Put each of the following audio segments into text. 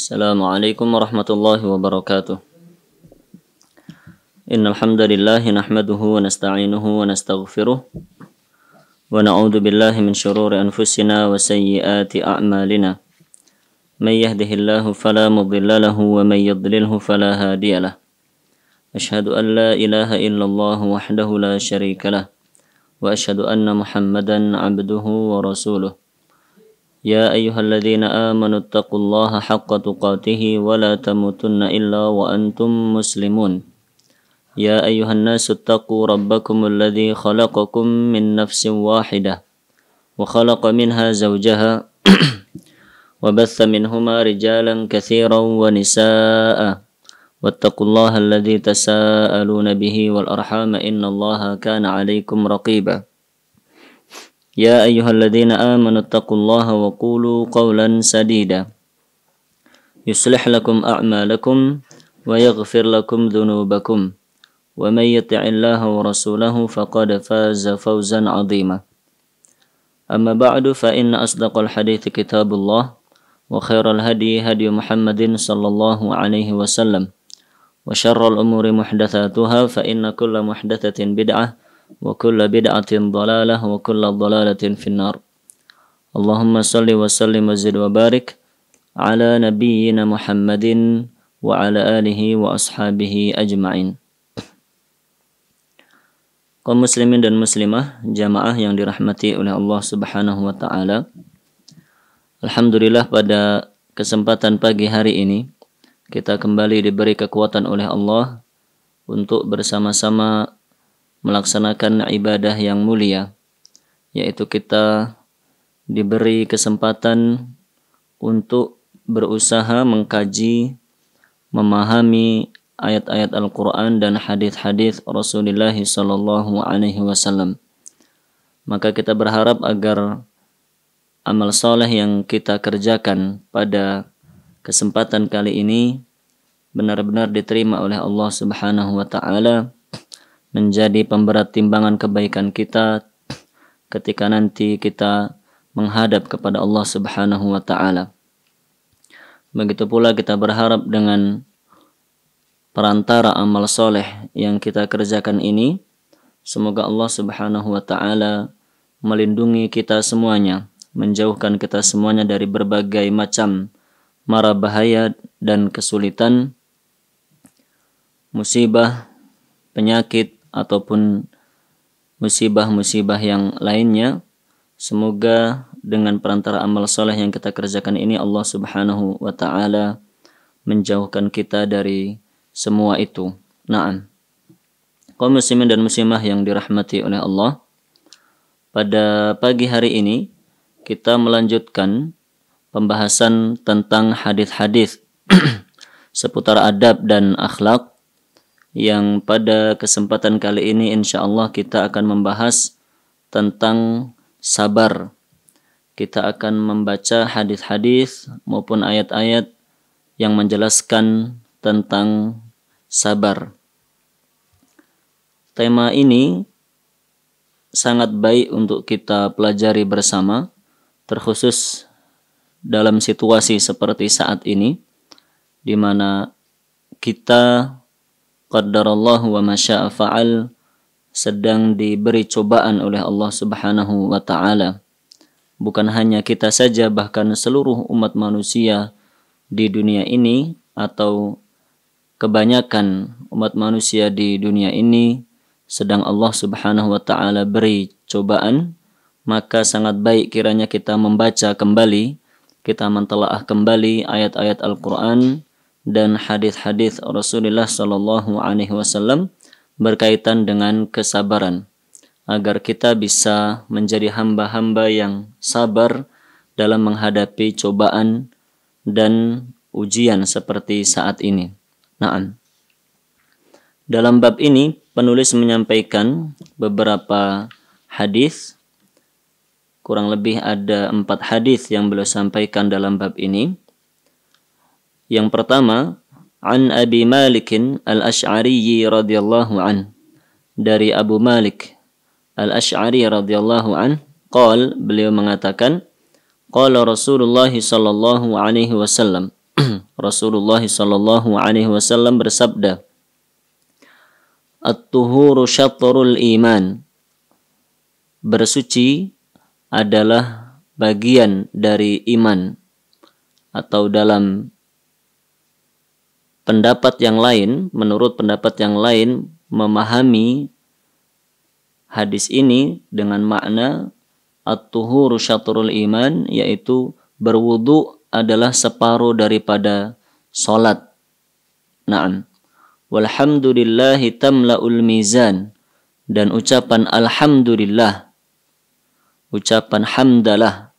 Assalamualaikum warahmatullahi wabarakatuh. Innal hamdalillah nahmaduhu wa nasta'inuhu wa nastaghfiruh wa na'udzu billahi min shururi anfusina wa sayyiati a'malina. May yahdihillahu fala mudilla lahu wa may yudlilhu fala hadiyalah. Ashhadu an la ilaha illallah wahdahu la syarika lah wa ashhadu anna Muhammadan 'abduhu wa rasuluh. يا أيها الذين آمنوا اتقوا الله حق تقاته ولا تموتن إلا وأنتم مسلمون يا أيها الناس اتقوا ربكم الذي خلقكم من نفس واحدة وخلق منها زوجها وبث منهما رجالا كثيرا ونساء واتقوا الله الذي تساءلون به والأرحام إن الله كان عليكم رقيبا يا أيها الذين آمنوا اتقوا الله وقولوا قولا سديدا يصلح لكم أعمالكم ويغفر لكم ذنوبكم ومن يطع الله ورسوله فقد فاز فوزا عظيما أما بعد فإن أصدق الحديث كتاب الله وخير الهدي هدي محمد صلى الله عليه وسلم وشر الأمور محدثاتها فإن كل محدثة بدعة وكل بدعة ضلالة وكل ضلالة في النار اللهم صل وسلم وزد وبارك على نبينا محمد وعلى آله وأصحابه أجمعين. Kaum muslimin dan muslimah, jamaah yang dirahmati oleh Allah Subhanahu wa taala. Alhamdulillah pada kesempatan pagi hari ini kita kembali diberi kekuatan oleh Allah untuk bersama-sama melaksanakan ibadah yang mulia, yaitu kita diberi kesempatan untuk berusaha mengkaji, memahami ayat-ayat Al-Quran dan hadis-hadis Rasulullah sallallahu alaihi wasallam. Maka kita berharap agar amal soleh yang kita kerjakan pada kesempatan kali ini benar-benar diterima oleh Allah Subhanahu wa taala, menjadi pemberat timbangan kebaikan kita ketika nanti kita menghadap kepada Allah Subhanahu wa taala. Begitu pula kita berharap dengan perantara amal soleh yang kita kerjakan ini, semoga Allah Subhanahu wa taala melindungi kita semuanya, menjauhkan kita semuanya dari berbagai macam mara bahaya dan kesulitan, musibah, penyakit ataupun musibah-musibah yang lainnya. Semoga dengan perantara amal soleh yang kita kerjakan ini Allah Subhanahu wa taala menjauhkan kita dari semua itu. Naam. Kaum muslimin dan muslimah yang dirahmati oleh Allah, pada pagi hari ini kita melanjutkan pembahasan tentang hadis-hadis seputar adab dan akhlak, yang pada kesempatan kali ini insyaallah kita akan membahas tentang sabar. Kita akan membaca hadis-hadis maupun ayat-ayat yang menjelaskan tentang sabar. Tema ini sangat baik untuk kita pelajari bersama, terkhusus dalam situasi seperti saat ini, di mana kita qaddarallahu wa masya'a fa'al sedang diberi cobaan oleh Allah Subhanahu wa taala. Bukan hanya kita saja, bahkan seluruh umat manusia di dunia ini atau kebanyakan umat manusia di dunia ini sedang Allah Subhanahu wa taala beri cobaan. Maka sangat baik kiranya kita membaca kembali, kita mentelaah kembali ayat-ayat Al-Qur'an dan hadis-hadis Rasulullah sallallahu alaihi wasallam berkaitan dengan kesabaran, agar kita bisa menjadi hamba-hamba yang sabar dalam menghadapi cobaan dan ujian seperti saat ini. Naam. Dalam bab ini penulis menyampaikan beberapa hadis, kurang lebih ada 4 hadis yang beliau sampaikan dalam bab ini. Yang pertama, an Abi Malik al-Ash'ari radhiyallahu an, dari Abu Malik al-Ash'ari radhiyallahu an, beliau mengatakan, qala Rasulullah sallallahu alaihi wasallam, Rasulullah sallallahu alaihi wasallam bersabda, "At-tuhuru syatrul iman." Bersuci adalah bagian dari iman. Atau dalam pendapat yang lain, menurut pendapat yang lain, memahami hadis ini dengan makna at-tuhuru syatrul iman, yaitu berwudu adalah separuh daripada salat. Naam. Walhamdulillahi tamla'ul mizan, dan ucapan alhamdulillah, ucapan hamdalah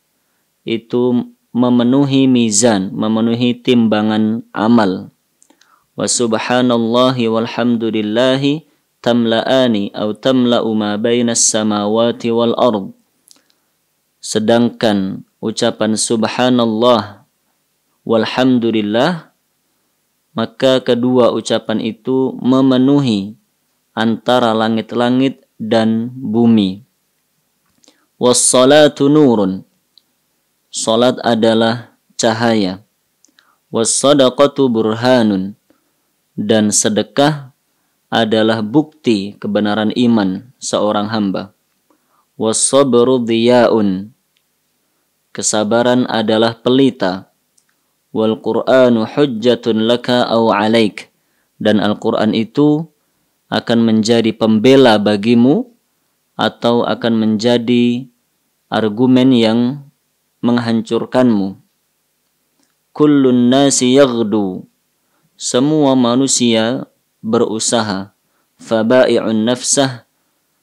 itu memenuhi mizan, memenuhi timbangan amal. Wa subhanallahi walhamdulillahi tamla'ani atau tamla'u ma bainas samawati wal ard. Sedangkan ucapan subhanallah walhamdulillah, maka kedua ucapan itu memenuhi antara langit-langit dan bumi. Was-salatu nurun, salat adalah cahaya. Was-sadaqatu burhanun, dan sedekah adalah bukti kebenaran iman seorang hamba. Was-sabru dhiyaun, kesabaran adalah pelita. Wal Qur'anu hujjatun laka aw 'alaik, dan Al-Qur'an itu akan menjadi pembela bagimu atau akan menjadi argumen yang menghancurkanmu. Kullun nasi yaghdu, semua manusia berusaha. Faba'i'un nafsah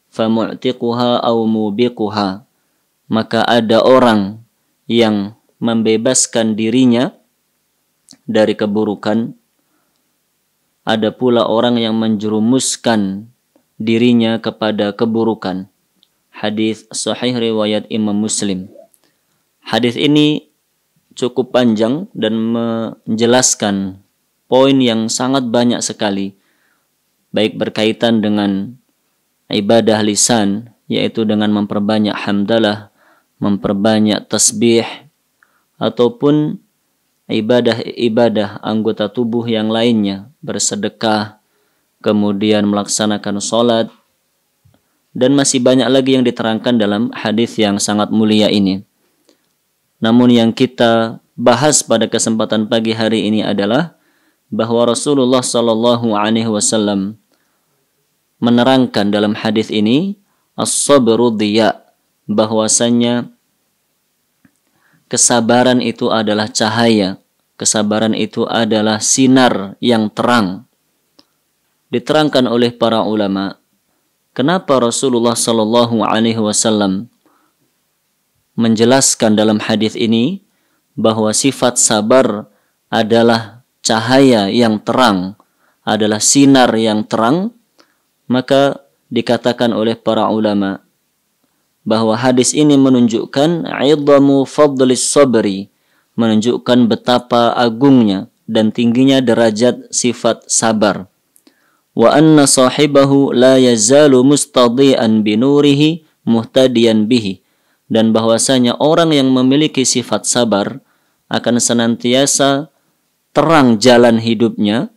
famu'tiquha aw mubiquha, maka ada orang yang membebaskan dirinya dari keburukan, ada pula orang yang menjerumuskan dirinya kepada keburukan. Hadis sahih riwayat Imam Muslim. Hadis ini cukup panjang dan menjelaskan poin yang sangat banyak sekali, baik berkaitan dengan ibadah lisan, yaitu dengan memperbanyak hamdalah, memperbanyak tasbih, ataupun ibadah-ibadah anggota tubuh yang lainnya, bersedekah, kemudian melaksanakan sholat, dan masih banyak lagi yang diterangkan dalam hadis yang sangat mulia ini. Namun yang kita bahas pada kesempatan pagi hari ini adalah bahwa Rasulullah sallallahu alaihi wasallam menerangkan dalam hadis ini as-sabru dhiya, bahwasanya kesabaran itu adalah cahaya, kesabaran itu adalah sinar yang terang. Diterangkan oleh para ulama, kenapa Rasulullah sallallahu alaihi wasallam menjelaskan dalam hadis ini bahwa sifat sabar adalah cahaya yang terang, adalah sinar yang terang. Maka dikatakan oleh para ulama bahwa hadis ini menunjukkan idhamu fadlis sabri, menunjukkan betapa agungnya dan tingginya derajat sifat sabar. Wa anna sahibahu la yazalu mustadhi'an binurihi muhtadiyan bihi, dan bahwasanya orang yang memiliki sifat sabar akan senantiasa terang jalan hidupnya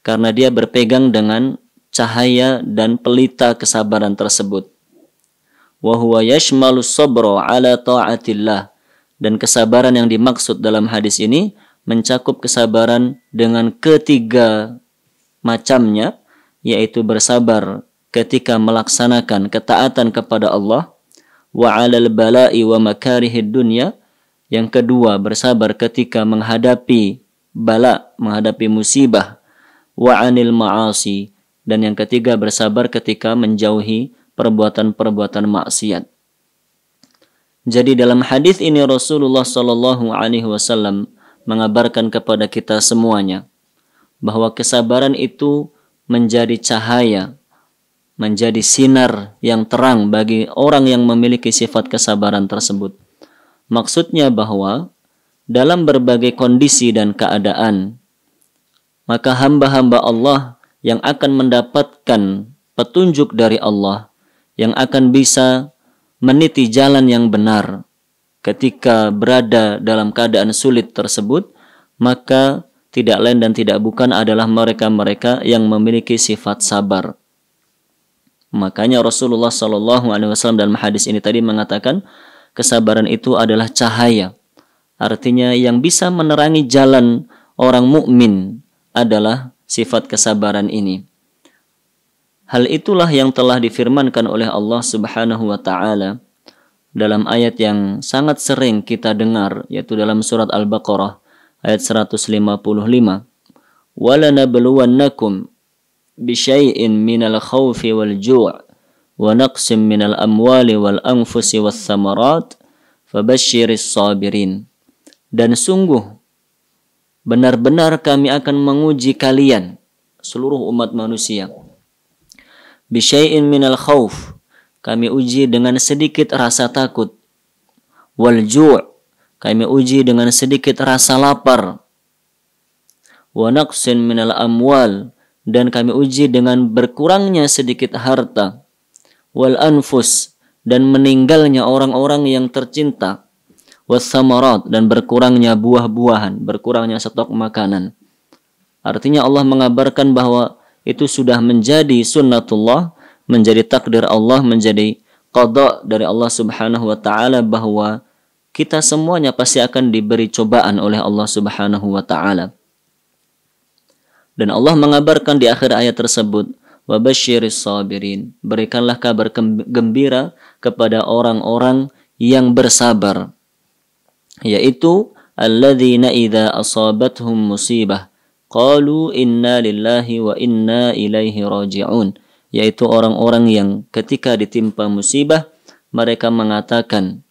karena dia berpegang dengan cahaya dan pelita kesabaran tersebut. Wa huwa yashmalu sabra ala ta'atillah, dan kesabaran yang dimaksud dalam hadis ini mencakup kesabaran dengan ketiga macamnya, yaitu bersabar ketika melaksanakan ketaatan kepada Allah, wa 'alal bala'i wa makarihid dunya, yang kedua bersabar ketika menghadapi bala, menghadapi musibah, wa 'anil ma'asi, dan yang ketiga bersabar ketika menjauhi perbuatan-perbuatan maksiat. Jadi dalam hadis ini Rasulullah sallallahu alaihi wasallam mengabarkan kepada kita semuanya bahwa kesabaran itu menjadi cahaya, menjadi sinar yang terang bagi orang yang memiliki sifat kesabaran tersebut. Maksudnya bahwa dalam berbagai kondisi dan keadaan, maka hamba-hamba Allah yang akan mendapatkan petunjuk dari Allah, yang akan bisa meniti jalan yang benar ketika berada dalam keadaan sulit tersebut, maka tidak lain dan tidak bukan adalah mereka-mereka yang memiliki sifat sabar. Makanya Rasulullah SAW dalam hadis ini tadi mengatakan kesabaran itu adalah cahaya. Artinya yang bisa menerangi jalan orang mukmin adalah sifat kesabaran ini. Hal itulah yang telah difirmankan oleh Allah Subhanahu wa taala dalam ayat yang sangat sering kita dengar, yaitu dalam surat Al-Baqarah ayat 155. وَلَنَبْلُوَنَّكُمْ بِشَيْءٍ مِنَ الْخَوْفِ وَالْجُوعِ وَنَقْصٍ مِنَ الْأَمْوَالِ وَالْأَنْفُسِ وَالثَّمَرَاتِ فَبَشِّرِ الصَّابِرِينَ. Dan sungguh benar-benar kami akan menguji kalian, seluruh umat manusia. Bisyai'in minal khauf, kami uji dengan sedikit rasa takut. Wal ju', kami uji dengan sedikit rasa lapar. Wa naqsin minal amwal, dan kami uji dengan berkurangnya sedikit harta. Wal anfus, dan meninggalnya orang-orang yang tercinta. Was samarat, dan berkurangnya buah-buahan, berkurangnya stok makanan. Artinya Allah mengabarkan bahwa itu sudah menjadi sunnatullah, menjadi takdir Allah, menjadi qada dari Allah Subhanahu wa taala bahwa kita semuanya pasti akan diberi cobaan oleh Allah Subhanahu wa taala. Dan Allah mengabarkan di akhir ayat tersebut, wa basyiris sabirin, berikanlah kabar gembira kepada orang-orang yang bersabar, yaitu alladzina idza asabathum musibah qalu inna lillahi wa inna ilaihi raji'un, yaitu orang-orang yang ketika ditimpa musibah mereka mengatakan,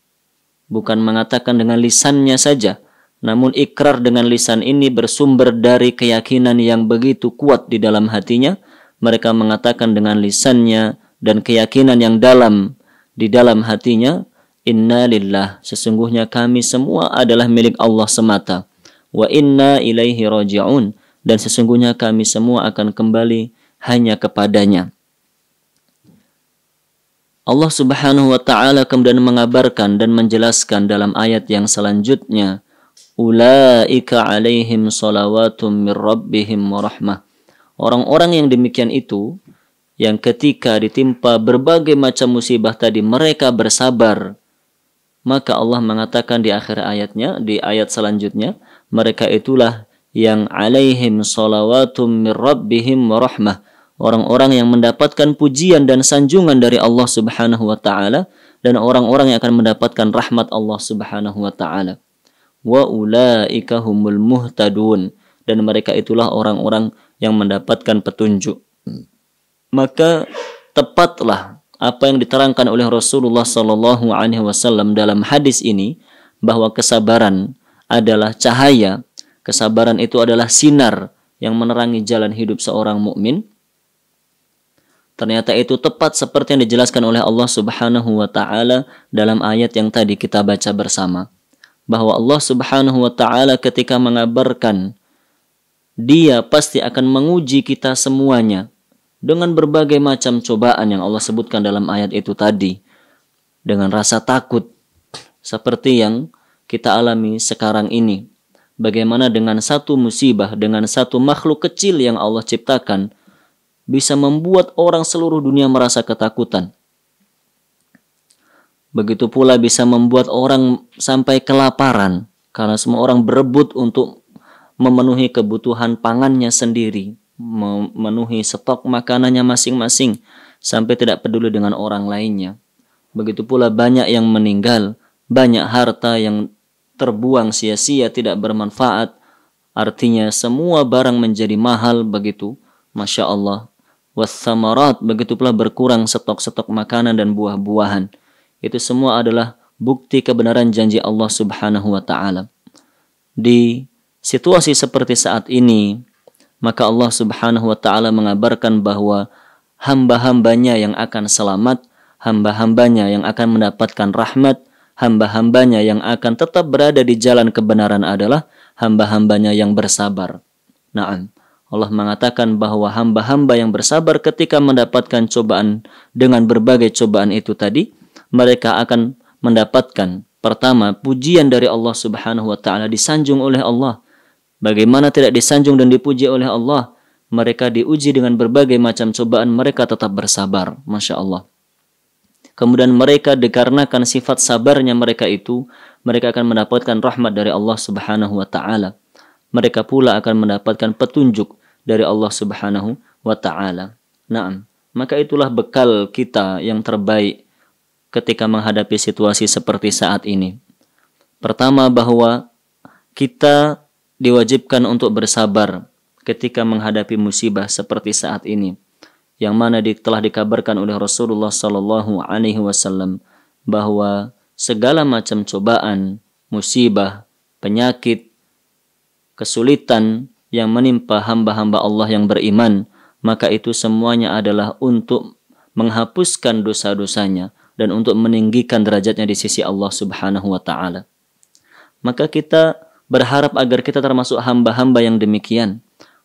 bukan mengatakan dengan lisannya saja, namun ikrar dengan lisan ini bersumber dari keyakinan yang begitu kuat di dalam hatinya. Mereka mengatakan dengan lisannya dan keyakinan yang dalam di dalam hatinya, inna lillah, sesungguhnya kami semua adalah milik Allah semata, wa inna ilaihi raji'un, dan sesungguhnya kami semua akan kembali hanya kepadanya. Allah Subhanahu wa taala kemudian mengabarkan dan menjelaskan dalam ayat yang selanjutnya, ulaika alaihim salawatum mir rabbihim wa rahmah. Orang-orang yang demikian itu, yang ketika ditimpa berbagai macam musibah tadi mereka bersabar, maka Allah mengatakan di akhir ayatnya, di ayat selanjutnya, mereka itulah yang alaihim salawatum mir rabbihim wa rahmah, orang-orang yang mendapatkan pujian dan sanjungan dari Allah Subhanahu wa taala, dan orang-orang yang akan mendapatkan rahmat Allah Subhanahu wa taala. Wa ulaika humul muhtadun, dan mereka itulah orang-orang yang mendapatkan petunjuk. Maka tepatlah apa yang diterangkan oleh Rasulullah sallallahu alaihi wasallam dalam hadis ini, bahwa kesabaran adalah cahaya. Kesabaran itu adalah sinar yang menerangi jalan hidup seorang mukmin. Ternyata itu tepat seperti yang dijelaskan oleh Allah Subhanahu wa taala dalam ayat yang tadi kita baca bersama, bahwa Allah Subhanahu wa taala ketika mengabarkan Dia pasti akan menguji kita semuanya dengan berbagai macam cobaan yang Allah sebutkan dalam ayat itu tadi, dengan rasa takut seperti yang kita alami sekarang ini. Bagaimana dengan satu musibah, dengan satu makhluk kecil yang Allah ciptakan, bisa membuat orang seluruh dunia merasa ketakutan. Begitu pula bisa membuat orang sampai kelaparan, karena semua orang berebut untuk memenuhi kebutuhan pangannya sendiri, memenuhi stok makanannya masing-masing, sampai tidak peduli dengan orang lainnya. Begitu pula banyak yang meninggal, banyak harta yang terbuang sia-sia, tidak bermanfaat. Artinya semua barang menjadi mahal begitu, Masya Allah. Wassamarat, begitu pula berkurang stok-stok makanan dan buah-buahan. Itu semua adalah bukti kebenaran janji Allah Subhanahu wa ta'ala. Di situasi seperti saat ini, maka Allah Subhanahu wa ta'ala mengabarkan bahwa hamba-hambanya yang akan selamat, hamba-hambanya yang akan mendapatkan rahmat, hamba-hambanya yang akan tetap berada di jalan kebenaran adalah hamba-hambanya yang bersabar. Naam, Allah mengatakan bahwa hamba-hamba yang bersabar ketika mendapatkan cobaan dengan berbagai cobaan itu tadi, mereka akan mendapatkan pertama pujian dari Allah Subhanahu wa ta'ala, disanjung oleh Allah Bagaimana tidak disanjung dan dipuji oleh Allah. Mereka diuji dengan berbagai macam cobaan, mereka tetap bersabar. Masya Allah. Kemudian mereka dikarenakan sifat sabarnya mereka itu, mereka akan mendapatkan rahmat dari Allah Subhanahu wa Ta'ala. Mereka pula akan mendapatkan petunjuk dari Allah Subhanahu wa Ta'ala. Naam. Maka itulah bekal kita yang terbaik ketika menghadapi situasi seperti saat ini. Pertama, bahwa kita diwajibkan untuk bersabar ketika menghadapi musibah seperti saat ini, yang mana telah dikabarkan oleh Rasulullah Sallallahu Alaihi Wasallam bahwa segala macam cobaan, musibah, penyakit, kesulitan yang menimpa hamba-hamba Allah yang beriman, maka itu semuanya adalah untuk menghapuskan dosa-dosanya dan untuk meninggikan derajatnya di sisi Allah Subhanahu wa Ta'ala. Maka kita berharap agar kita termasuk hamba-hamba yang demikian.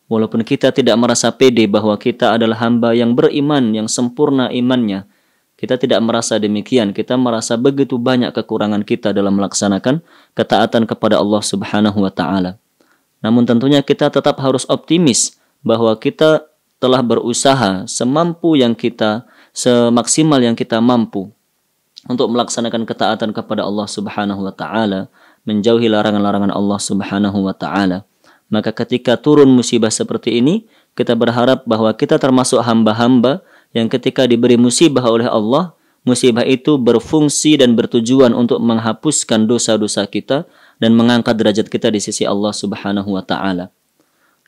Walaupun kita tidak merasa pede bahwa kita adalah hamba yang beriman, yang sempurna imannya. Kita tidak merasa demikian. Kita merasa begitu banyak kekurangan kita dalam melaksanakan ketaatan kepada Allah Subhanahu wa Ta'ala. Namun tentunya kita tetap harus optimis bahwa kita telah berusaha semampu yang kita, semaksimal yang kita mampu untuk melaksanakan ketaatan kepada Allah Subhanahu wa Ta'ala, menjauhi larangan-larangan Allah Subhanahu wa Ta'ala. Maka ketika turun musibah seperti ini, kita berharap bahwa kita termasuk hamba-hamba yang ketika diberi musibah oleh Allah, musibah itu berfungsi dan bertujuan untuk menghapuskan dosa-dosa kita dan mengangkat derajat kita di sisi Allah Subhanahu wa Ta'ala.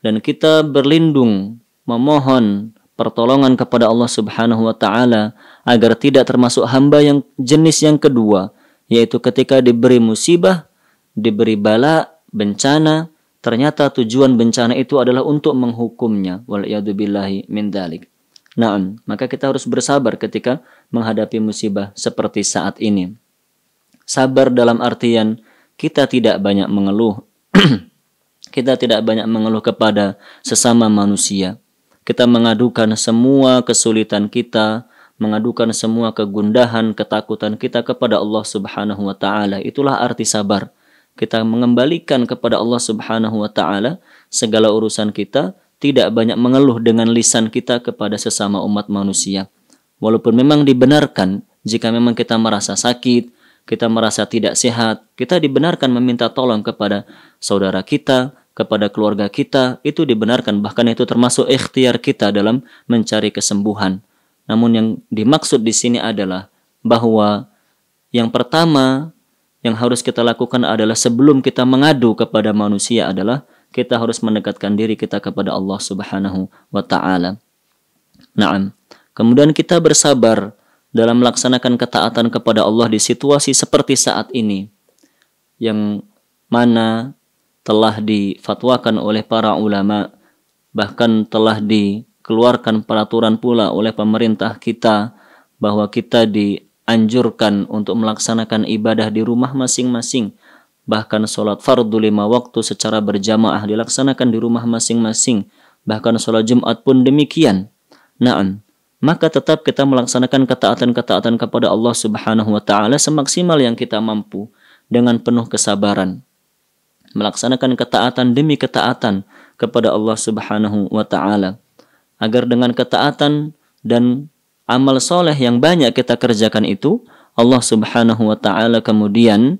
Dan kita berlindung, memohon pertolongan kepada Allah Subhanahu wa Ta'ala agar tidak termasuk hamba yang jenis yang kedua, yaitu ketika diberi musibah, diberi bala, bencana, ternyata tujuan bencana itu adalah untuk menghukumnya. Wal'iyadzubillahi min dzalik. Naam, maka kita harus bersabar ketika menghadapi musibah seperti saat ini. Sabar dalam artian kita tidak banyak mengeluh. Kita tidak banyak mengeluh kepada sesama manusia. Kita mengadukan semua kesulitan kita, mengadukan semua kegundahan, ketakutan kita kepada Allah Subhanahu wa Ta'ala. Itulah arti sabar. Kita mengembalikan kepada Allah Subhanahu wa Ta'ala segala urusan kita, tidak banyak mengeluh dengan lisan kita kepada sesama umat manusia. Walaupun memang dibenarkan jika memang kita merasa sakit, kita merasa tidak sehat, kita dibenarkan meminta tolong kepada saudara kita, kepada keluarga kita, itu dibenarkan, bahkan itu termasuk ikhtiar kita dalam mencari kesembuhan. Namun yang dimaksud di sini adalah bahwa yang pertama yang harus kita lakukan adalah sebelum kita mengadu kepada manusia adalah kita harus mendekatkan diri kita kepada Allah Subhanahu wa Ta'ala. Naam. Kemudian kita bersabar dalam melaksanakan ketaatan kepada Allah di situasi seperti saat ini, yang mana telah difatwakan oleh para ulama, bahkan telah dikeluarkan peraturan pula oleh pemerintah kita bahwa kita dianjurkan untuk melaksanakan ibadah di rumah masing-masing. Bahkan sholat fardu 5 waktu secara berjamaah dilaksanakan di rumah masing-masing. Bahkan sholat Jumat pun demikian. Naam. Maka tetap kita melaksanakan ketaatan-ketaatan kepada Allah Subhanahu wa Ta'ala semaksimal yang kita mampu dengan penuh kesabaran. Melaksanakan ketaatan demi ketaatan kepada Allah Subhanahu wa Ta'ala. Agar dengan ketaatan dan amal soleh yang banyak kita kerjakan itu, Allah Subhanahu wa Ta'ala kemudian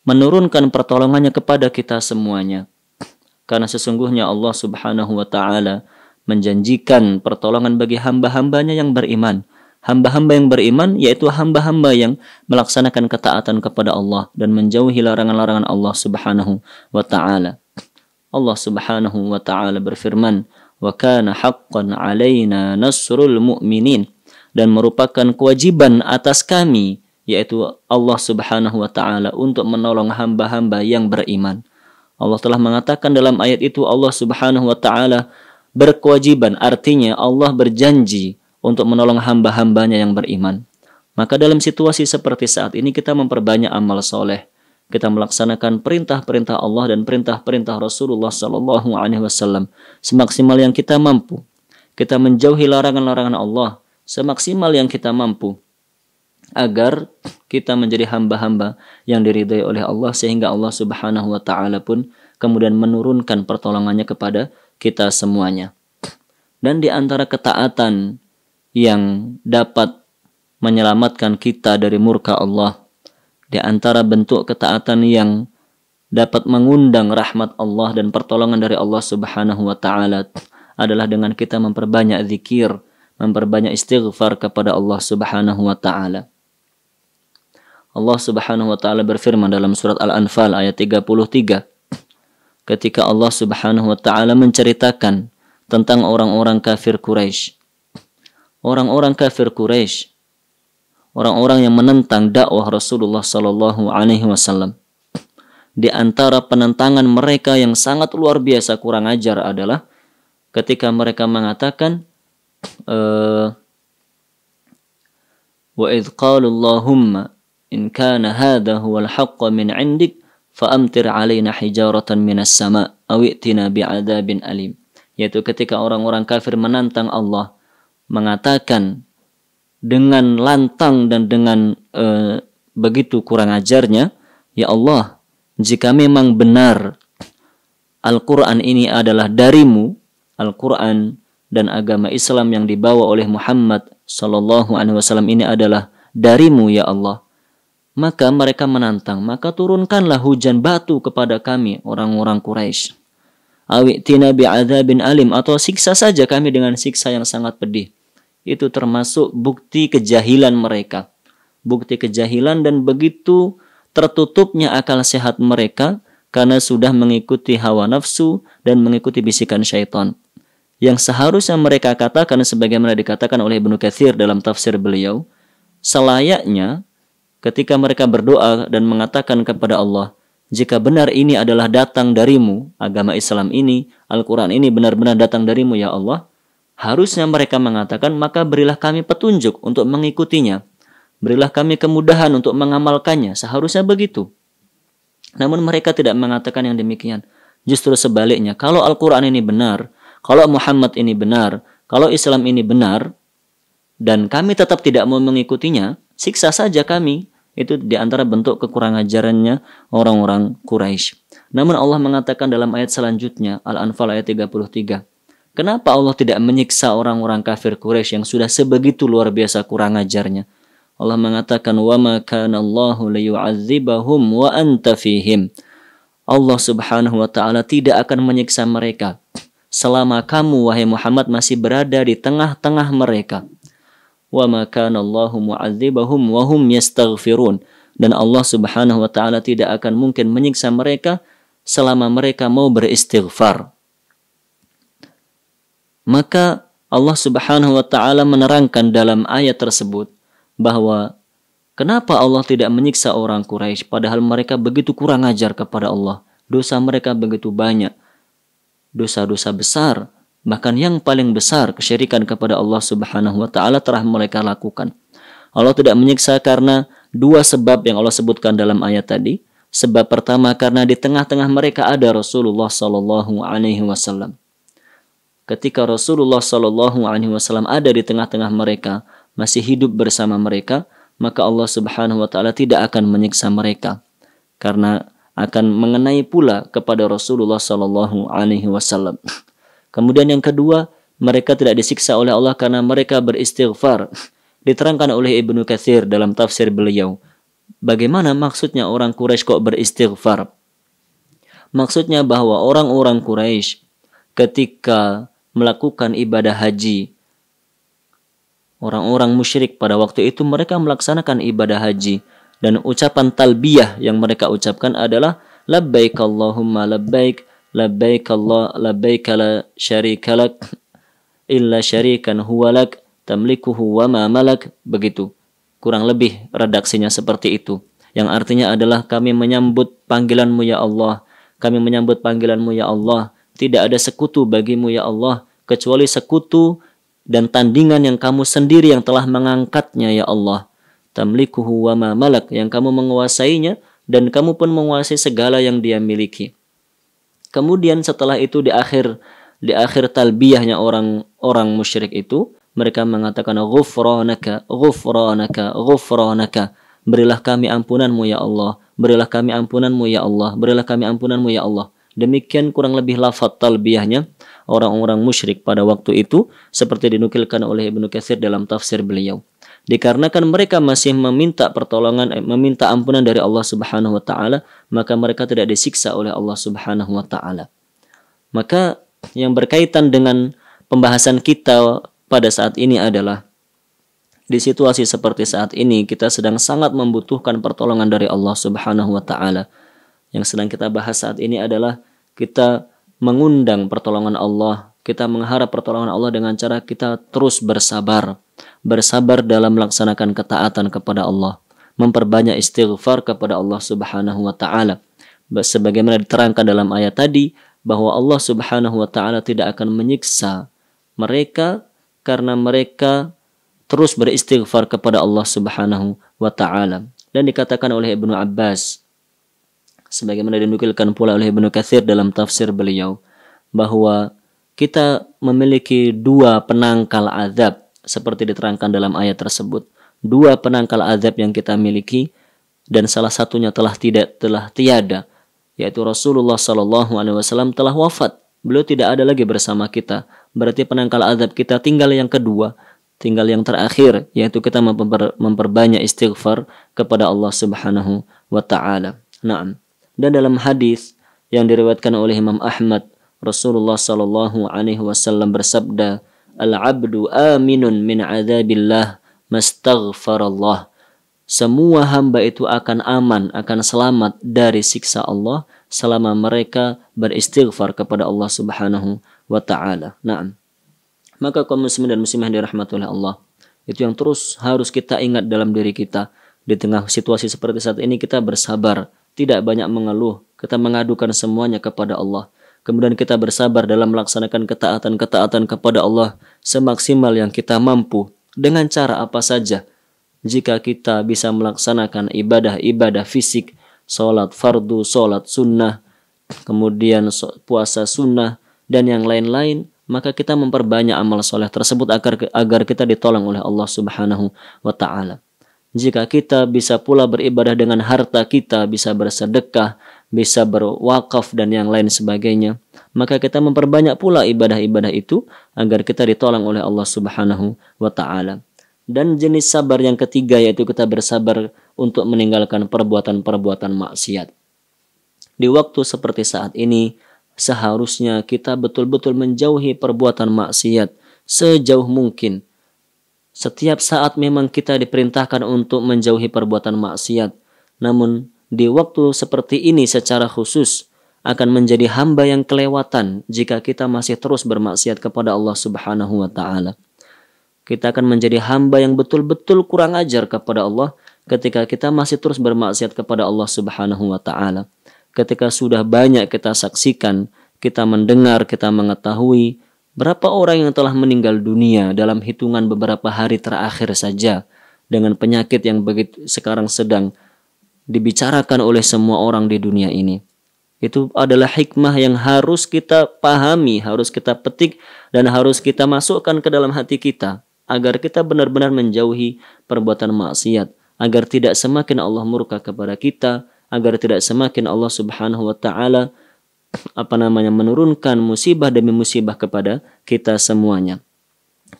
menurunkan pertolongannya kepada kita semuanya. Karena sesungguhnya Allah Subhanahu wa Ta'ala menjanjikan pertolongan bagi hamba-hambanya yang beriman. Hamba-hamba yang beriman yaitu hamba-hamba yang melaksanakan ketaatan kepada Allah dan menjauhi larangan-larangan Allah Subhanahu wa Ta'ala. Allah Subhanahu wa Ta'ala berfirman, "Wa kana haqqan 'alaina nasrul mu'minin." Dan merupakan kewajiban atas kami, yaitu Allah Subhanahu wa Ta'ala, untuk menolong hamba-hamba yang beriman. Allah telah mengatakan dalam ayat itu, Allah Subhanahu wa Ta'ala berkewajiban, artinya Allah berjanji untuk menolong hamba-hambanya yang beriman. Maka dalam situasi seperti saat ini kita memperbanyak amal soleh. Kita melaksanakan perintah-perintah Allah dan perintah-perintah Rasulullah Sallallahu Alaihi Wasallam semaksimal yang kita mampu. Kita menjauhi larangan-larangan Allah semaksimal yang kita mampu. agar kita menjadi hamba-hamba yang diridhai oleh Allah, sehingga Allah Subhanahu wa taala pun kemudian menurunkan pertolongannya kepada kita semuanya. Dan di antara ketaatan yang dapat menyelamatkan kita dari murka Allah, di antara bentuk ketaatan yang dapat mengundang rahmat Allah dan pertolongan dari Allah Subhanahu wa taala adalah dengan kita memperbanyak zikir, memperbanyak istighfar kepada Allah Subhanahu wa taala. Allah Subhanahu wa taala berfirman dalam surat Al-Anfal ayat 33, ketika Allah Subhanahu wa taala menceritakan tentang orang-orang kafir Quraisy. Orang-orang kafir Quraisy, orang-orang yang menentang dakwah Rasulullah sallallahu alaihi wasallam. Di antara penentangan mereka yang sangat luar biasa kurang ajar adalah ketika mereka mengatakan wa idz qalu Allahumma in kana hadha huwal haqq min 'indik fa'amtir 'alaina hijaratan minas sama' aw i'tina bi'adzabin alim. Yaitu ketika orang-orang kafir menantang Allah, mengatakan dengan lantang dan dengan begitu kurang ajarnya, ya Allah, jika memang benar Al-Quran ini adalah darimu, Al-Quran dan agama Islam yang dibawa oleh Muhammad sallallahu alaihi wasallam ini adalah darimu ya Allah, maka mereka menantang, maka turunkanlah hujan batu kepada kami orang-orang Quraisy. Awi'tina bi'adzabin alim, atau siksa saja kami dengan siksa yang sangat pedih. Itu termasuk bukti kejahilan mereka. Bukti kejahilan dan begitu tertutupnya akal sehat mereka karena sudah mengikuti hawa nafsu dan mengikuti bisikan syaitan. Yang seharusnya mereka katakan sebagaimana dikatakan oleh Ibnu Katsir dalam tafsir beliau, selayaknya ketika mereka berdoa dan mengatakan kepada Allah, jika benar ini adalah datang darimu, agama Islam ini, Al-Quran ini benar-benar datang darimu ya Allah, harusnya mereka mengatakan, maka berilah kami petunjuk untuk mengikutinya. Berilah kami kemudahan untuk mengamalkannya. Seharusnya begitu. Namun mereka tidak mengatakan yang demikian. Justru sebaliknya, kalau Al-Quran ini benar, kalau Muhammad ini benar, kalau Islam ini benar, dan kami tetap tidak mau mengikutinya, siksa saja kami. Itu di antara bentuk kekurang ajarannya orang-orang Quraisy. Namun Allah mengatakan dalam ayat selanjutnya, Al-Anfal ayat 33, kenapa Allah tidak menyiksa orang-orang kafir Quraisy yang sudah sebegitu luar biasa kurang ajarnya? Allah mengatakan, wa ma kana Allahu liyu'adzibahum wa anta fihim. Allah Subhanahu wa taala tidak akan menyiksa mereka selama kamu wahai Muhammad masih berada di tengah-tengah mereka. Wa ma kana Allahu mu'adzibahum wa hum yastaghfirun. Dan Allah Subhanahu wa taala tidak akan mungkin menyiksa mereka selama mereka mau beristighfar. Maka Allah Subhanahu wa taala menerangkan dalam ayat tersebut bahwa kenapa Allah tidak menyiksa orang Quraisy padahal mereka begitu kurang ajar kepada Allah. Dosa mereka begitu banyak. Dosa-dosa besar, bahkan yang paling besar kesyirikan kepada Allah Subhanahu wa taala telah mereka lakukan. Allah tidak menyiksa karena dua sebab yang Allah sebutkan dalam ayat tadi. Sebab pertama karena di tengah-tengah mereka ada Rasulullah sallallahu alaihi wasallam. Ketika Rasulullah sallallahu alaihi wasallam ada di tengah-tengah mereka, masih hidup bersama mereka, maka Allah Subhanahu wa taala tidak akan menyiksa mereka karena akan mengenai pula kepada Rasulullah sallallahu alaihi wasallam. Kemudian yang kedua, mereka tidak disiksa oleh Allah karena mereka beristighfar. Diterangkan oleh Ibnu Katsir dalam tafsir beliau. Bagaimana maksudnya orang Quraisy kok beristighfar? Maksudnya bahwa orang-orang Quraisy ketika melakukan ibadah haji, orang-orang musyrik pada waktu itu mereka melaksanakan ibadah haji dan ucapan talbiyah yang mereka ucapkan adalah labbaik Allahumma labbaik, labbaik Allah, labbaik la syarika lak illa syarikan huwa lak tamlikuhu wa ma malak, begitu. Kurang lebih redaksinya seperti itu. Yang artinya adalah kami menyambut panggilanmu ya Allah. Kami menyambut panggilanmu ya Allah. Tidak ada sekutu bagimu ya Allah kecuali sekutu dan tandingan yang kamu sendiri yang telah mengangkatnya ya Allah. Tamlikuhu wa ma malak, yang kamu menguasainya dan kamu pun menguasai segala yang dia miliki. Kemudian setelah itu di akhir talbiyahnya orang musyrik itu, Mereka mengatakan ghufranaka, ghufranaka, ghufranaka. Berilah kami ampunanmu ya Allah, berilah kami ampunanmu ya Allah, berilah kami ampunanmu ya Allah. Demikian kurang lebih lafaz talbiyahnya orang-orang musyrik pada waktu itu, seperti dinukilkan oleh Ibnu Katsir dalam tafsir beliau. Dikarenakan mereka masih meminta pertolongan, meminta ampunan dari Allah Subhanahu wa taala, maka mereka tidak disiksa oleh Allah Subhanahu wa taala. Maka yang berkaitan dengan pembahasan kita pada saat ini adalah di situasi seperti saat ini kita sedang sangat membutuhkan pertolongan dari Allah Subhanahu wa taala. Yang sedang kita bahas saat ini adalah kita mengundang pertolongan Allah, kita mengharap pertolongan Allah dengan cara kita terus bersabar dalam melaksanakan ketaatan kepada Allah, memperbanyak istighfar kepada Allah Subhanahu wa taala. Sebagaimana diterangkan dalam ayat tadi bahwa Allah Subhanahu wa taala tidak akan menyiksa mereka karena mereka terus beristighfar kepada Allah Subhanahu wa taala. Dan dikatakan oleh Ibnu Abbas, sebagaimana dinukilkan pula oleh Ibnu Katsir dalam tafsir beliau, bahwa kita memiliki dua penangkal azab seperti diterangkan dalam ayat tersebut. Dua penangkal azab yang kita miliki, dan salah satunya telah tiada, yaitu Rasulullah SAW telah wafat. Beliau tidak ada lagi bersama kita. Berarti penangkal azab kita tinggal yang kedua, tinggal yang terakhir, yaitu kita memperbanyak istighfar kepada Allah Subhanahu wa taala. Naam. Dan dalam hadis yang diriwayatkan oleh Imam Ahmad, Rasulullah sallallahu alaihi wasallam bersabda, "Al-'abdu aminun min 'adzabillah mastaghfarallah." Semua hamba itu akan aman, akan selamat dari siksa Allah selama mereka beristighfar kepada Allah Subhanahu wa taala. Naam. Maka kaum muslimin dan muslimah dirahmati oleh Allah, itu yang terus harus kita ingat dalam diri kita. Di tengah situasi seperti saat ini kita bersabar, tidak banyak mengeluh, kita mengadukan semuanya kepada Allah. Kemudian kita bersabar dalam melaksanakan ketaatan kepada Allah semaksimal yang kita mampu. Dengan cara apa saja? Jika kita bisa melaksanakan ibadah fisik, sholat fardu, sholat sunnah, kemudian puasa sunnah, dan yang lain-lain, maka kita memperbanyak amal soleh tersebut agar kita ditolong oleh Allah Subhanahu wa ta'ala. Jika kita bisa pula beribadah dengan harta kita, bisa bersedekah, bisa berwakaf dan yang lain sebagainya, maka kita memperbanyak pula ibadah-ibadah itu agar kita ditolong oleh Allah Subhanahu wa ta'ala. Dan jenis sabar yang ketiga yaitu kita bersabar untuk meninggalkan perbuatan-perbuatan maksiat. Di waktu seperti saat ini, seharusnya kita betul-betul menjauhi perbuatan maksiat sejauh mungkin. Setiap saat memang kita diperintahkan untuk menjauhi perbuatan maksiat. Namun di waktu seperti ini secara khusus akan menjadi hamba yang kelewatan jika kita masih terus bermaksiat kepada Allah Subhanahu wa ta'ala. Kita akan menjadi hamba yang betul-betul kurang ajar kepada Allah ketika kita masih terus bermaksiat kepada Allah Subhanahu wa ta'ala. Ketika sudah banyak kita saksikan, kita mendengar, kita mengetahui berapa orang yang telah meninggal dunia dalam hitungan beberapa hari terakhir saja dengan penyakit yang begitu sekarang sedang dibicarakan oleh semua orang di dunia ini. Itu adalah hikmah yang harus kita pahami, harus kita petik, dan harus kita masukkan ke dalam hati kita agar kita benar-benar menjauhi perbuatan maksiat, agar tidak semakin Allah murka kepada kita, agar tidak semakin Allah Subhanahu wa ta'ala menurunkan musibah demi musibah kepada kita semuanya.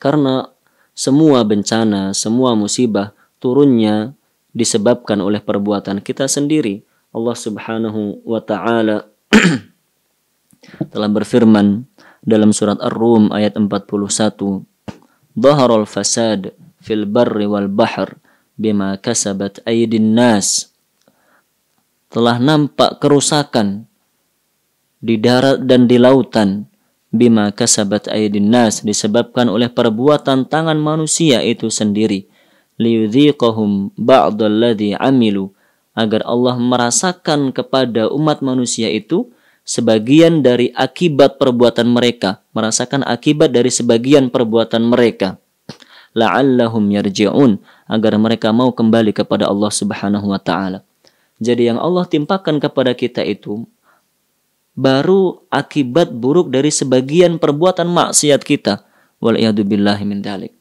Karena semua bencana, semua musibah turunnya disebabkan oleh perbuatan kita sendiri. Allah Subhanahu wa ta'ala telah berfirman dalam surat Ar-Rum ayat 41, "Dhaharal fasad fil barri wal bahr bima kasabat aydin nas." Telah nampak kerusakan di darat dan di lautan, bima kasabat aydin nas, disebabkan oleh perbuatan tangan manusia itu sendiri, liyudhiqahum ba'dalladzi amilu, agar Allah merasakan kepada umat manusia itu sebagian dari akibat perbuatan mereka, merasakan akibat dari sebagian perbuatan mereka, la'allahum yarji'un, agar mereka mau kembali kepada Allah Subhanahu wa ta'ala. Jadi yang Allah timpakan kepada kita itu baru akibat buruk dari sebagian perbuatan maksiat kita. Wal'iyadu billahi min dzalik.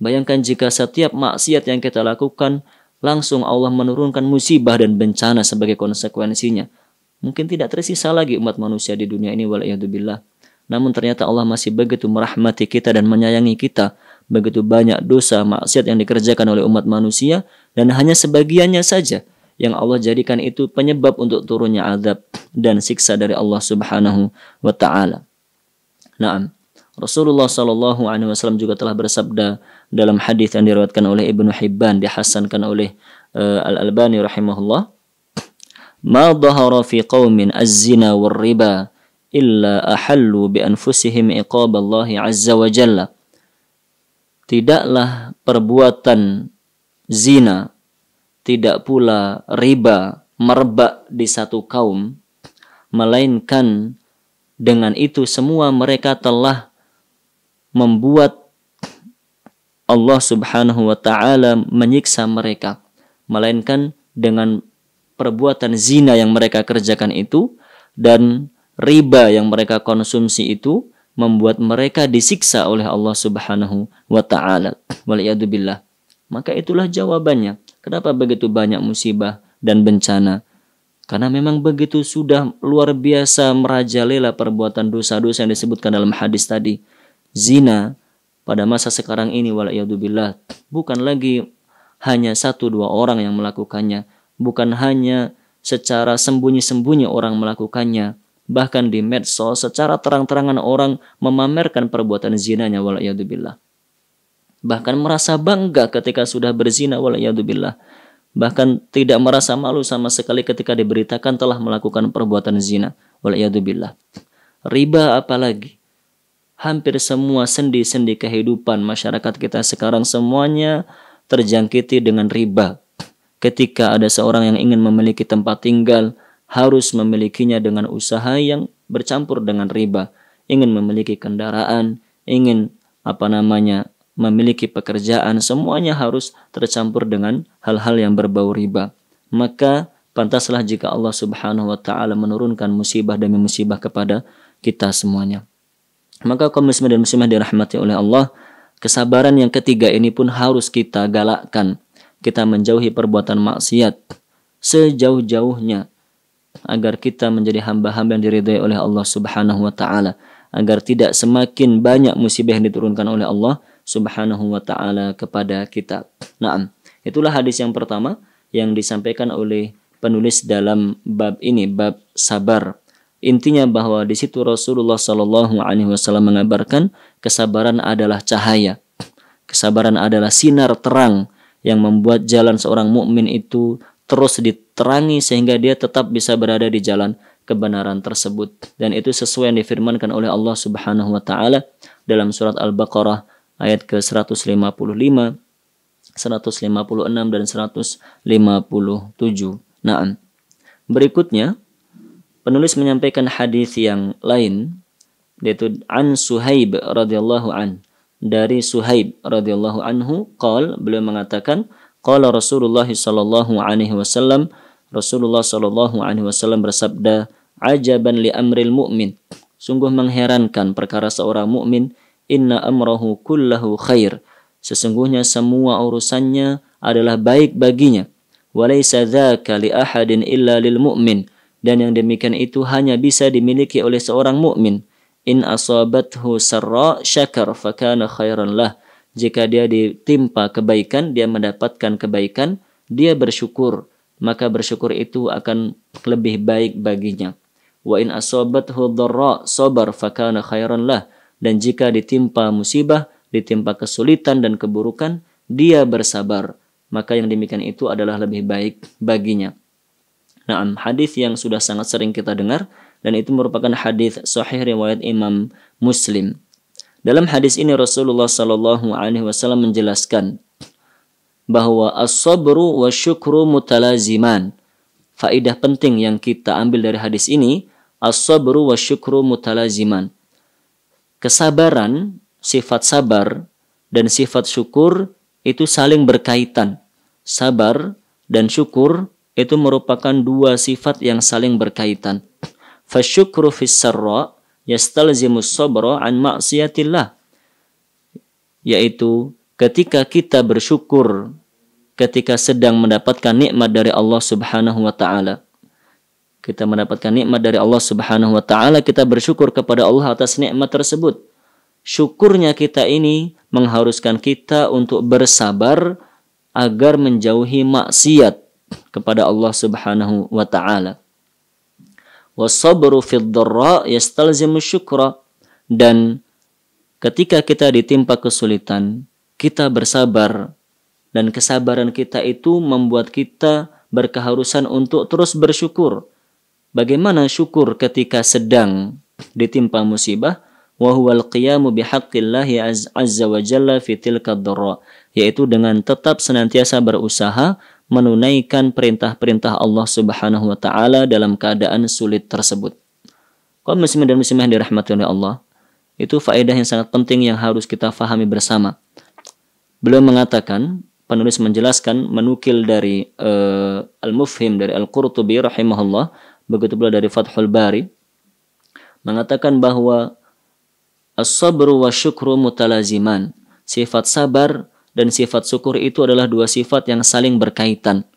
Bayangkan jika setiap maksiat yang kita lakukan langsung Allah menurunkan musibah dan bencana sebagai konsekuensinya. Mungkin tidak tersisa lagi umat manusia di dunia ini, wala'iyadzubillah. Namun ternyata Allah masih begitu merahmati kita dan menyayangi kita. Begitu banyak dosa maksiat yang dikerjakan oleh umat manusia dan hanya sebagiannya saja yang Allah jadikan itu penyebab untuk turunnya azab dan siksa dari Allah Subhanahu wa taala. Naam. Rasulullah sallallahu alaihi wasallam juga telah bersabda dalam hadis yang diriwayatkan oleh Ibnu Hibban, dihasankan oleh Al-Albani rahimahullah, "Ma dhahara fi qaumin az-zina war-riba illa ahallu bi anfusihim iqaballahi azza wa jalla." Tidaklah perbuatan zina, tidak pula riba merebak di satu kaum, melainkan dengan itu semua mereka telah membuat Allah Subhanahu wa taala menyiksa mereka, melainkan dengan perbuatan zina yang mereka kerjakan itu dan riba yang mereka konsumsi itu membuat mereka disiksa oleh Allah Subhanahu wa taala. Waliyadzubillah. Maka itulah jawabannya. Kenapa begitu banyak musibah dan bencana? Karena memang begitu sudah luar biasa merajalela perbuatan dosa-dosa yang disebutkan dalam hadis tadi. Zina pada masa sekarang ini, wala'iyadzubillah, bukan lagi hanya 1-2 orang yang melakukannya, bukan hanya secara sembunyi-sembunyi orang melakukannya, bahkan di medsos secara terang-terangan orang memamerkan perbuatan zinanya, wala'iyadzubillah. Bahkan merasa bangga ketika sudah berzina, wala'iyadzubillah. Bahkan tidak merasa malu sama sekali ketika diberitakan telah melakukan perbuatan zina, wala'iyadzubillah. Riba apalagi? Hampir semua sendi-sendi kehidupan masyarakat kita sekarang semuanya terjangkiti dengan riba. Ketika ada seorang yang ingin memiliki tempat tinggal, harus memilikinya dengan usaha yang bercampur dengan riba. Ingin memiliki kendaraan, ingin memiliki pekerjaan, semuanya harus tercampur dengan hal-hal yang berbau riba. Maka pantaslah jika Allah Subhanahu wa taala menurunkan musibah demi musibah kepada kita semuanya. Maka kaum muslimin dan muslimah dirahmati oleh Allah, kesabaran yang ketiga ini pun harus kita galakkan. Kita menjauhi perbuatan maksiat sejauh-jauhnya agar kita menjadi hamba-hamba yang diridhai oleh Allah Subhanahu wa taala, agar tidak semakin banyak musibah yang diturunkan oleh Allah Subhanahu wa taala kepada kita. Naam, itulah hadis yang pertama yang disampaikan oleh penulis dalam bab ini, bab sabar. Intinya bahwa di situ Rasulullah Shallallahu Alaihi Wasallam mengabarkan kesabaran adalah cahaya, kesabaran adalah sinar terang yang membuat jalan seorang mukmin itu terus diterangi sehingga dia tetap bisa berada di jalan kebenaran tersebut. Dan itu sesuai yang difirmankan oleh Allah Subhanahu Wa Taala dalam surat Al-Baqarah ayat ke 155, 156 dan 157. Nah, berikutnya penulis menyampaikan hadis yang lain, yaitu an Suhaib radhiyallahu an, dari Suhaib radhiyallahu anhu beliau mengatakan qala Rasulullah sallallahu alaihi wasallam, Rasulullah sallallahu alaihi wasallam bersabda, ajaban li amril mu'min, sungguh mengherankan perkara seorang mukmin, inna amrahu kullahu khair, sesungguhnya semua urusannya adalah baik baginya, walaysa dzaka li ahadin illa lil mu'min, dan yang demikian itu hanya bisa dimiliki oleh seorang mukmin. In asabathu sarra syakar fakana khairan lah, jika dia ditimpa kebaikan, dia mendapatkan kebaikan, dia bersyukur, maka bersyukur itu akan lebih baik baginya. Wa in asabathu dharra sabar fakana khairan lah, dan jika ditimpa musibah, ditimpa kesulitan dan keburukan, dia bersabar, maka yang demikian itu adalah lebih baik baginya. Nah, hadis yang sudah sangat sering kita dengar, dan itu merupakan hadis sahih riwayat Imam Muslim. Dalam hadis ini Rasulullah Sallallahu Alaihi Wasallam menjelaskan bahwa as-sabru wa syukru mutalaziman. Faidah penting yang kita ambil dari hadis ini, as-sabru wa syukru mutalaziman. Kesabaran, sifat sabar dan sifat syukur itu saling berkaitan. Sabar dan syukur itu merupakan dua sifat yang saling berkaitan. Fasyukru fis sarra yastalzimus sabra an ma'siyatillah, yaitu ketika kita bersyukur ketika sedang mendapatkan nikmat dari Allah Subhanahu wa taala. Kita mendapatkan nikmat dari Allah Subhanahu wa taala, kita bersyukur kepada Allah atas nikmat tersebut. Syukurnya kita ini mengharuskan kita untuk bersabar agar menjauhi maksiat kepada Allah Subhanahu wa taala. Was-sabru fid dharra yastalzimu syukra. Dan ketika kita ditimpa kesulitan, kita bersabar, dan kesabaran kita itu membuat kita berkeharusan untuk terus bersyukur. Bagaimana syukur ketika sedang ditimpa musibah? Wa huwal qiyamu bihaqqillahi azza wa jalla fi tilka dharra, yaitu dengan tetap senantiasa berusaha menunaikan perintah-perintah Allah Subhanahu wa taala dalam keadaan sulit tersebut. Kaum muslimin dan muslimah yang dirahmati oleh Allah, itu faedah yang sangat penting yang harus kita fahami bersama. Beliau mengatakan, penulis menjelaskan, menukil dari Al-Mufhim dari Al-Qurtubi rahimahullah, begitu pula dari Fathul Bari, mengatakan bahwa as-sabru wa syukru mutalaziman. Sifat sabar dan sifat syukur itu adalah dua sifat yang saling berkaitan.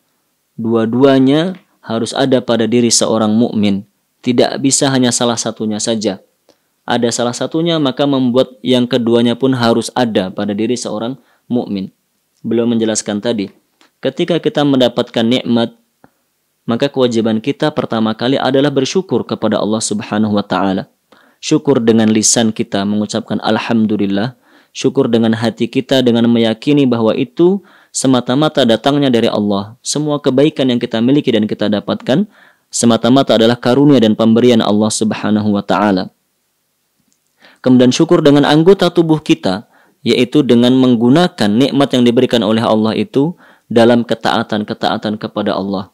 Dua-duanya harus ada pada diri seorang mukmin. Tidak bisa hanya salah satunya saja. Ada salah satunya maka membuat yang keduanya pun harus ada pada diri seorang mukmin. Beliau menjelaskan tadi, ketika kita mendapatkan nikmat, maka kewajiban kita pertama kali adalah bersyukur kepada Allah Subhanahu wa taala. Syukur dengan lisan kita mengucapkan alhamdulillah, syukur dengan hati kita dengan meyakini bahwa itu semata-mata datangnya dari Allah. Semua kebaikan yang kita miliki dan kita dapatkan semata-mata adalah karunia dan pemberian Allah Subhanahu wa taala. Kemudian syukur dengan anggota tubuh kita, yaitu dengan menggunakan nikmat yang diberikan oleh Allah itu dalam ketaatan-ketaatan kepada Allah.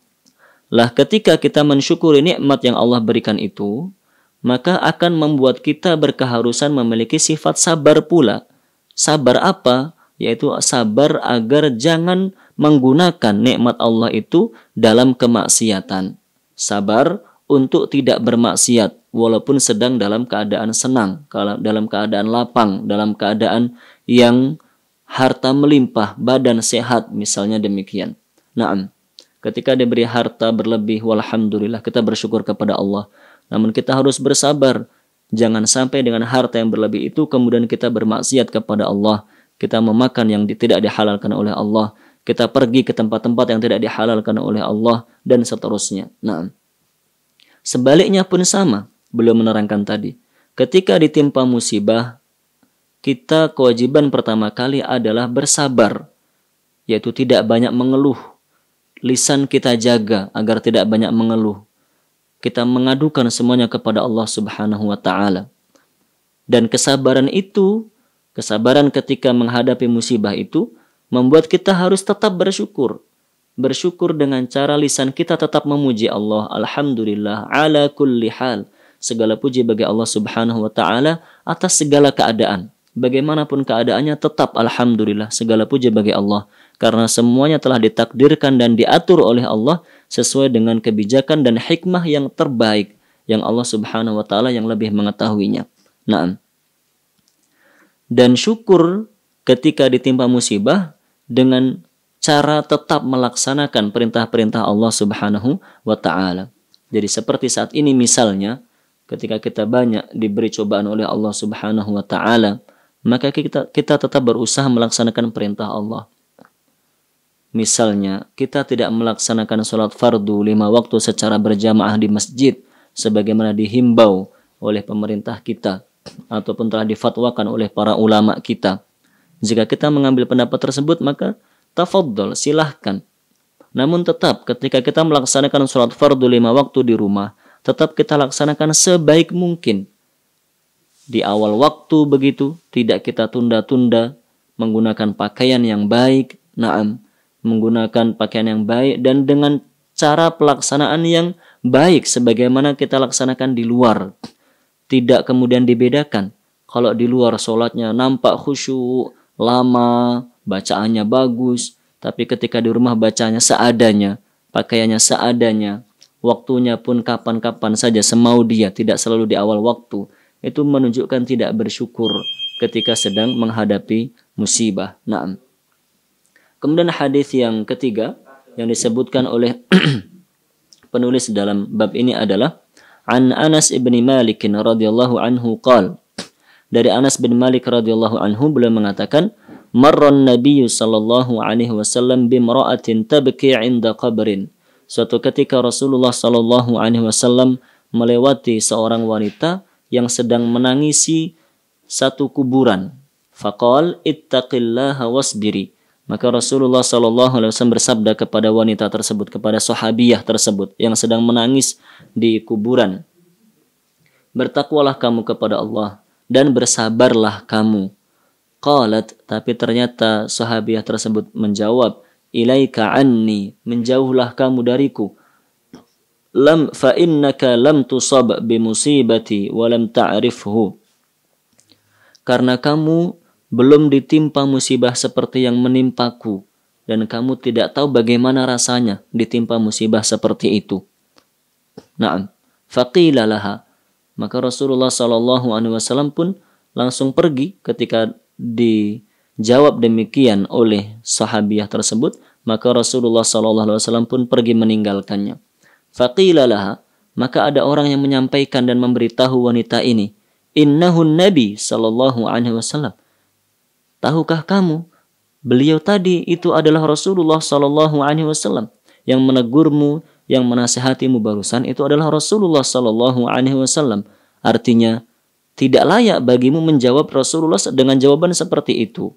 Lah ketika kita mensyukuri nikmat yang Allah berikan itu, maka akan membuat kita berkeharusan memiliki sifat sabar pula. Sabar apa? Yaitu sabar agar jangan menggunakan nikmat Allah itu dalam kemaksiatan. Sabar untuk tidak bermaksiat walaupun sedang dalam keadaan senang, dalam keadaan lapang, dalam keadaan yang harta melimpah, badan sehat, misalnya demikian. Naam. Ketika diberi harta berlebih, walhamdulillah, kita bersyukur kepada Allah. Namun kita harus bersabar. Jangan sampai dengan harta yang berlebih itu kemudian kita bermaksiat kepada Allah. Kita memakan yang tidak dihalalkan oleh Allah. Kita pergi ke tempat-tempat yang tidak dihalalkan oleh Allah. Dan seterusnya. Nah, sebaliknya pun sama. Beliau menerangkan tadi. Ketika ditimpa musibah, kita kewajiban pertama kali adalah bersabar. Yaitu tidak banyak mengeluh. Lisan kita jaga agar tidak banyak mengeluh. Kita mengadukan semuanya kepada Allah Subhanahu wa taala. Dan kesabaran itu, kesabaran ketika menghadapi musibah itu membuat kita harus tetap bersyukur. Bersyukur dengan cara lisan kita tetap memuji Allah. Alhamdulillah ala kulli hal. Segala puji bagi Allah Subhanahu wa taala atas segala keadaan. Bagaimanapun keadaannya tetap alhamdulillah, segala puji bagi Allah. Karena semuanya telah ditakdirkan dan diatur oleh Allah sesuai dengan kebijakan dan hikmah yang terbaik yang Allah Subhanahu wa taala yang lebih mengetahuinya. Naam. Dan syukur ketika ditimpa musibah dengan cara tetap melaksanakan perintah-perintah Allah Subhanahu wa taala. Jadi seperti saat ini misalnya ketika kita banyak diberi cobaan oleh Allah Subhanahu wa taala, maka kita tetap berusaha melaksanakan perintah Allah. Misalnya, kita tidak melaksanakan sholat fardu 5 waktu secara berjamaah di masjid sebagaimana dihimbau oleh pemerintah kita ataupun telah difatwakan oleh para ulama kita. Jika kita mengambil pendapat tersebut, maka tafadhol, silahkan. Namun tetap ketika kita melaksanakan sholat fardu 5 waktu di rumah, tetap kita laksanakan sebaik mungkin. Di awal waktu begitu, tidak kita tunda-tunda, menggunakan pakaian yang baik, naam, menggunakan pakaian yang baik dan dengan cara pelaksanaan yang baik sebagaimana kita laksanakan di luar. Tidak kemudian dibedakan. Kalau di luar sholatnya nampak khusyuk, lama, bacaannya bagus, tapi ketika di rumah bacanya seadanya, pakaiannya seadanya, waktunya pun kapan-kapan saja semau dia, tidak selalu di awal waktu. Itu menunjukkan tidak bersyukur ketika sedang menghadapi musibah. Naam. Kemudian hadis yang ketiga yang disebutkan oleh penulis dalam bab ini adalah an Anas ibn Malik radhiyallahu anhu qala, dari Anas bin Malik radhiyallahu anhu beliau mengatakan, marran Nabi sallallahu alaihi wasallam bimra'atin tabki 'inda qabrin. Suatu ketika Rasulullah sallallahu alaihi wasallam melewati seorang wanita yang sedang menangisi satu kuburan. Faqal ittaqillaha wasbiri. Maka Rasulullah sallallahu alaihi wasallam bersabda kepada wanita tersebut, kepada sahabiyah tersebut yang sedang menangis di kuburan, bertakwalah kamu kepada Allah dan bersabarlah kamu. Qalat, tapi ternyata sahabiyah tersebut menjawab, ilaika anni, menjauhlah kamu dariku. Lam fa innaka lam tusab bi musibati wa lam ta'rifhu. Karena kamu belum ditimpa musibah seperti yang menimpaku dan kamu tidak tahu bagaimana rasanya ditimpa musibah seperti itu. Naam. Faqila laha, maka Rasulullah sallallahu alaihi wasallam pun langsung pergi. Ketika dijawab demikian oleh sahabiyah tersebut, maka Rasulullah sallallahu alaihi wasallam pun pergi meninggalkannya. Faqila laha, maka ada orang yang menyampaikan dan memberitahu wanita ini, innahun Nabi sallallahu alaihi wasallam. Tahukah kamu, beliau tadi itu adalah Rasulullah sallallahu alaihi wasallam yang menegurmu, yang menasihatimu barusan itu adalah Rasulullah sallallahu alaihi wasallam. Artinya tidak layak bagimu menjawab Rasulullah dengan jawaban seperti itu.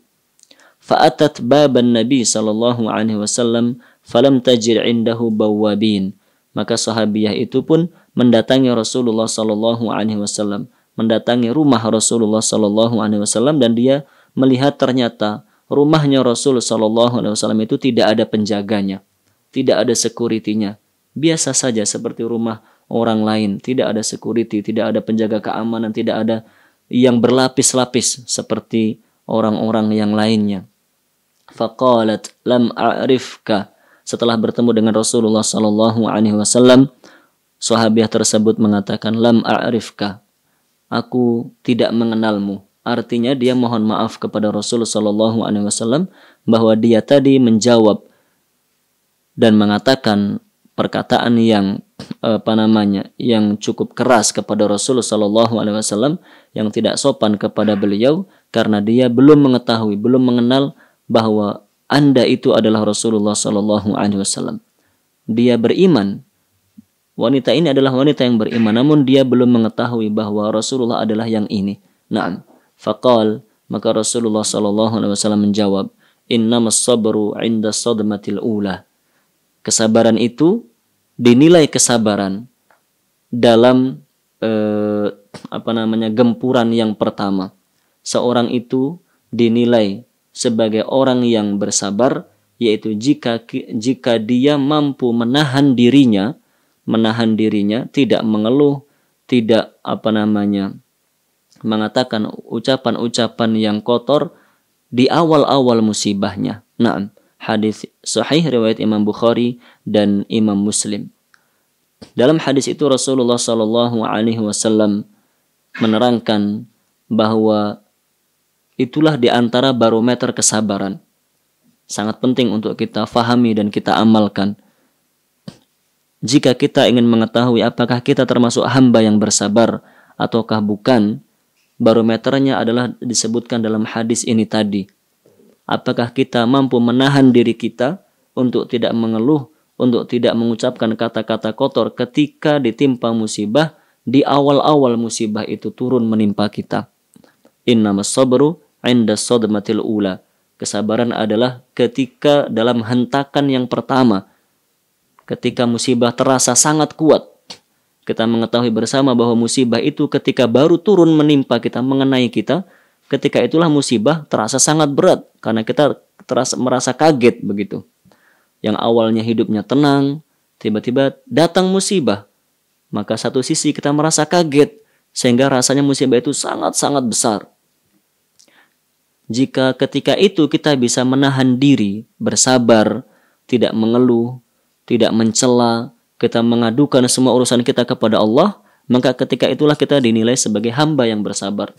Fa'atat baban Nabi sallallahu alaihi wasallam falam tajir indahu bawabin. Maka sahabiyah itu pun mendatangi Rasulullah sallallahu alaihi wasallam, mendatangi rumah Rasulullah sallallahu alaihi wasallam, dan dia melihat ternyata rumahnya Rasul sallallahu alaihi wasallam itu tidak ada penjaganya, tidak ada security-nya. Biasa saja seperti rumah orang lain, tidak ada security, tidak ada penjaga keamanan, tidak ada yang berlapis-lapis seperti orang-orang yang lainnya. Faqalat lam a'rifka. Setelah bertemu dengan Rasulullah sallallahu alaihi wasallam, sahabiah tersebut mengatakan, lam a'rifka, aku tidak mengenalmu. Artinya dia mohon maaf kepada Rasulullah sallallahu alaihi wasallam bahwa dia tadi menjawab dan mengatakan perkataan yang yang cukup keras kepada Rasulullah sallallahu alaihi wasallam, yang tidak sopan kepada beliau karena dia belum mengetahui, belum mengenal bahwa Anda itu adalah Rasulullah sallallahu alaihi wasallam. Dia beriman. Wanita ini adalah wanita yang beriman, namun dia belum mengetahui bahwa Rasulullah adalah yang ini. Naam. Faqal, maka Rasulullah sallallahu alaihi wasallam menjawab, innamas sabru 'inda sadmatil ula. Kesabaran itu dinilai kesabaran dalam gempuran yang pertama. Seorang itu dinilai sebagai orang yang bersabar, yaitu jika dia mampu menahan dirinya, tidak mengeluh, tidak mengatakan ucapan-ucapan yang kotor di awal-awal musibahnya. Naam, hadis sahih riwayat Imam Bukhari dan Imam Muslim. Dalam hadis itu Rasulullah sallallahu alaihi wasallam menerangkan bahwa itulah di antara barometer kesabaran. Sangat penting untuk kita fahami dan kita amalkan. Jika kita ingin mengetahui apakah kita termasuk hamba yang bersabar ataukah bukan, barometernya adalah disebutkan dalam hadis ini tadi. Apakah kita mampu menahan diri kita untuk tidak mengeluh, untuk tidak mengucapkan kata-kata kotor ketika ditimpa musibah, di awal-awal musibah itu turun menimpa kita. Innamas sabru 'inda sadmatil ula. Kesabaran adalah ketika dalam hentakan yang pertama, ketika musibah terasa sangat kuat. Kita mengetahui bersama bahwa musibah itu ketika baru turun menimpa kita, mengenai kita, ketika itulah musibah terasa sangat berat karena kita merasa kaget begitu. Yang awalnya hidupnya tenang, tiba-tiba datang musibah. Maka satu sisi kita merasa kaget sehingga rasanya musibah itu sangat-sangat besar. Jika ketika itu kita bisa menahan diri, bersabar, tidak mengeluh, tidak mencela, kita mengadukan semua urusan kita kepada Allah, maka ketika itulah kita dinilai sebagai hamba yang bersabar.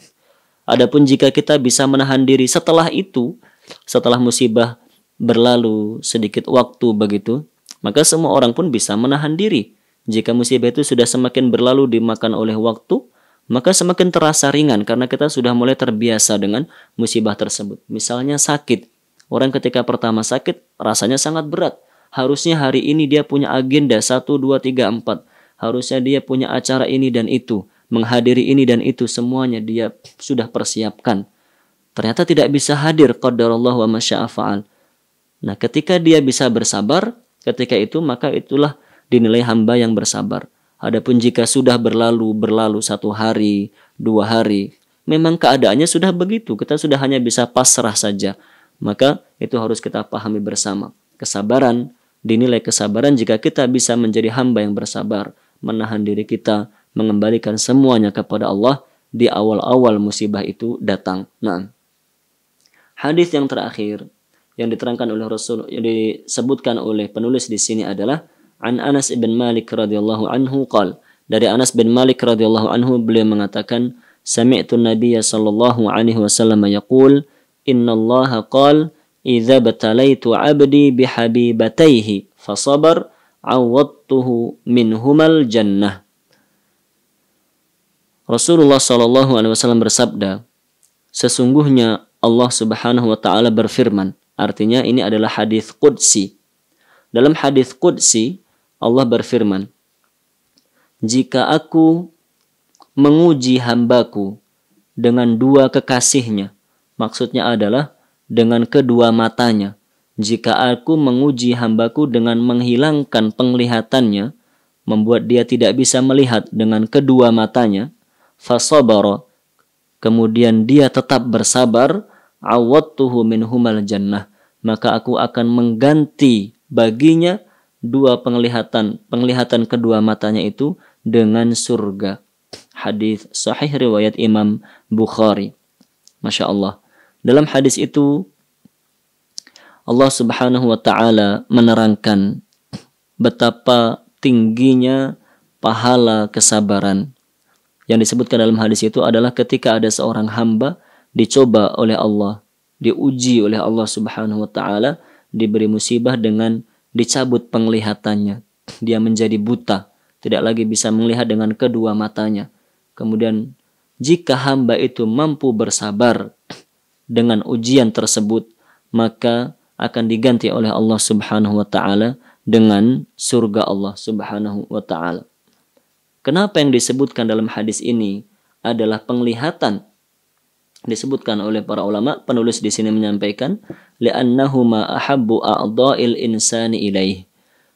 Adapun jika kita bisa menahan diri setelah itu, setelah musibah berlalu sedikit waktu begitu, maka semua orang pun bisa menahan diri. Jika musibah itu sudah semakin berlalu dimakan oleh waktu, maka semakin terasa ringan karena kita sudah mulai terbiasa dengan musibah tersebut. Misalnya sakit. Orang ketika pertama sakit rasanya sangat berat. Harusnya hari ini dia punya agenda 1, 2, 3, 4. Harusnya dia punya acara ini dan itu. Menghadiri ini dan itu, semuanya dia sudah persiapkan. Ternyata tidak bisa hadir, qadarullah wa masya'a fa'al. Nah, ketika dia bisa bersabar, ketika itu maka itulah dinilai hamba yang bersabar. Adapun jika sudah berlalu 1 hari, 2 hari, memang keadaannya sudah begitu, kita sudah hanya bisa pasrah saja. Maka itu harus kita pahami bersama. Kesabaran, dinilai kesabaran jika kita bisa menjadi hamba yang bersabar, menahan diri kita, mengembalikan semuanya kepada Allah di awal-awal musibah itu datang. Nah, hadis yang terakhir yang diterangkan oleh Rasul, yang disebutkan oleh penulis di sini adalah an Anas bin Malik radhiyallahu anhu qala, dari Anas bin Malik radhiyallahu anhu beliau mengatakan, sami'tu Nabiyya sallallahu alaihi wasallam yaqul, innallaha qala idza batalaitu 'abdi bihabibataihi fasabar 'awwadtuhu minhumal jannah. Rasulullah sallallahu alaihi wasallam bersabda, sesungguhnya Allah Subhanahu wa taala berfirman. Artinya ini adalah hadis qudsi. Dalam hadis qudsi Allah berfirman, jika aku menguji hambaku dengan 2 kekasihnya, maksudnya adalah dengan kedua matanya. Jika aku menguji hambaku dengan menghilangkan penglihatannya, membuat dia tidak bisa melihat dengan kedua matanya, fasabara, kemudian dia tetap bersabar, awwadtuhu minhumal jannah, maka aku akan mengganti baginya 2 penglihatan kedua matanya itu dengan surga. Hadis sahih riwayat Imam Bukhari. Masya Allah. Dalam hadis itu Allah Subhanahu wa taala menerangkan betapa tingginya pahala kesabaran. Yang disebutkan dalam hadis itu adalah ketika ada seorang hamba dicoba oleh Allah, diuji oleh Allah Subhanahu wa taala, diberi musibah dengan dicabut penglihatannya. Dia menjadi buta, tidak lagi bisa melihat dengan kedua matanya. Kemudian jika hamba itu mampu bersabar dengan ujian tersebut, maka akan diganti oleh Allah Subhanahu wa taala dengan surga Allah Subhanahu wa taala. Kenapa yang disebutkan dalam hadis ini adalah penglihatan? Disebutkan oleh para ulama, penulis di sini menyampaikan, li'annahu ma ahabbu a'dha'il insani ilaih.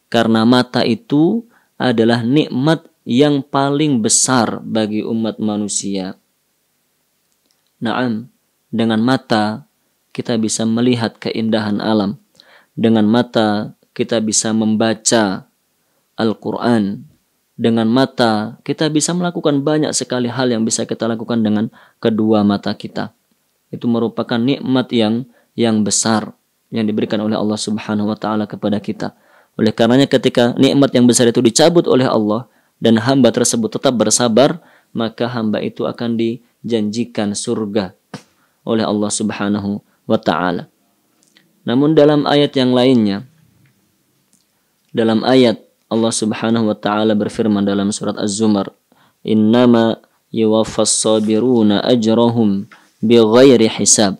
Karena mata itu adalah nikmat yang paling besar bagi umat manusia. Naam, dengan mata kita bisa melihat keindahan alam. Dengan mata kita bisa membaca Al-Quran. Dengan mata kita bisa melakukan banyak sekali hal yang bisa kita lakukan dengan kedua mata kita. Itu merupakan nikmat yang besar yang diberikan oleh Allah Subhanahu wa taala kepada kita. Oleh karenanya ketika nikmat yang besar itu dicabut oleh Allah dan hamba tersebut tetap bersabar, maka hamba itu akan dijanjikan surga oleh Allah Subhanahu wa taala. Namun dalam ayat yang lainnya, dalam ayat Allah Subhanahu wa taala berfirman dalam surat Az-Zumar, "Innama yuwaffas sabiruna ajrahum bighairi hisab."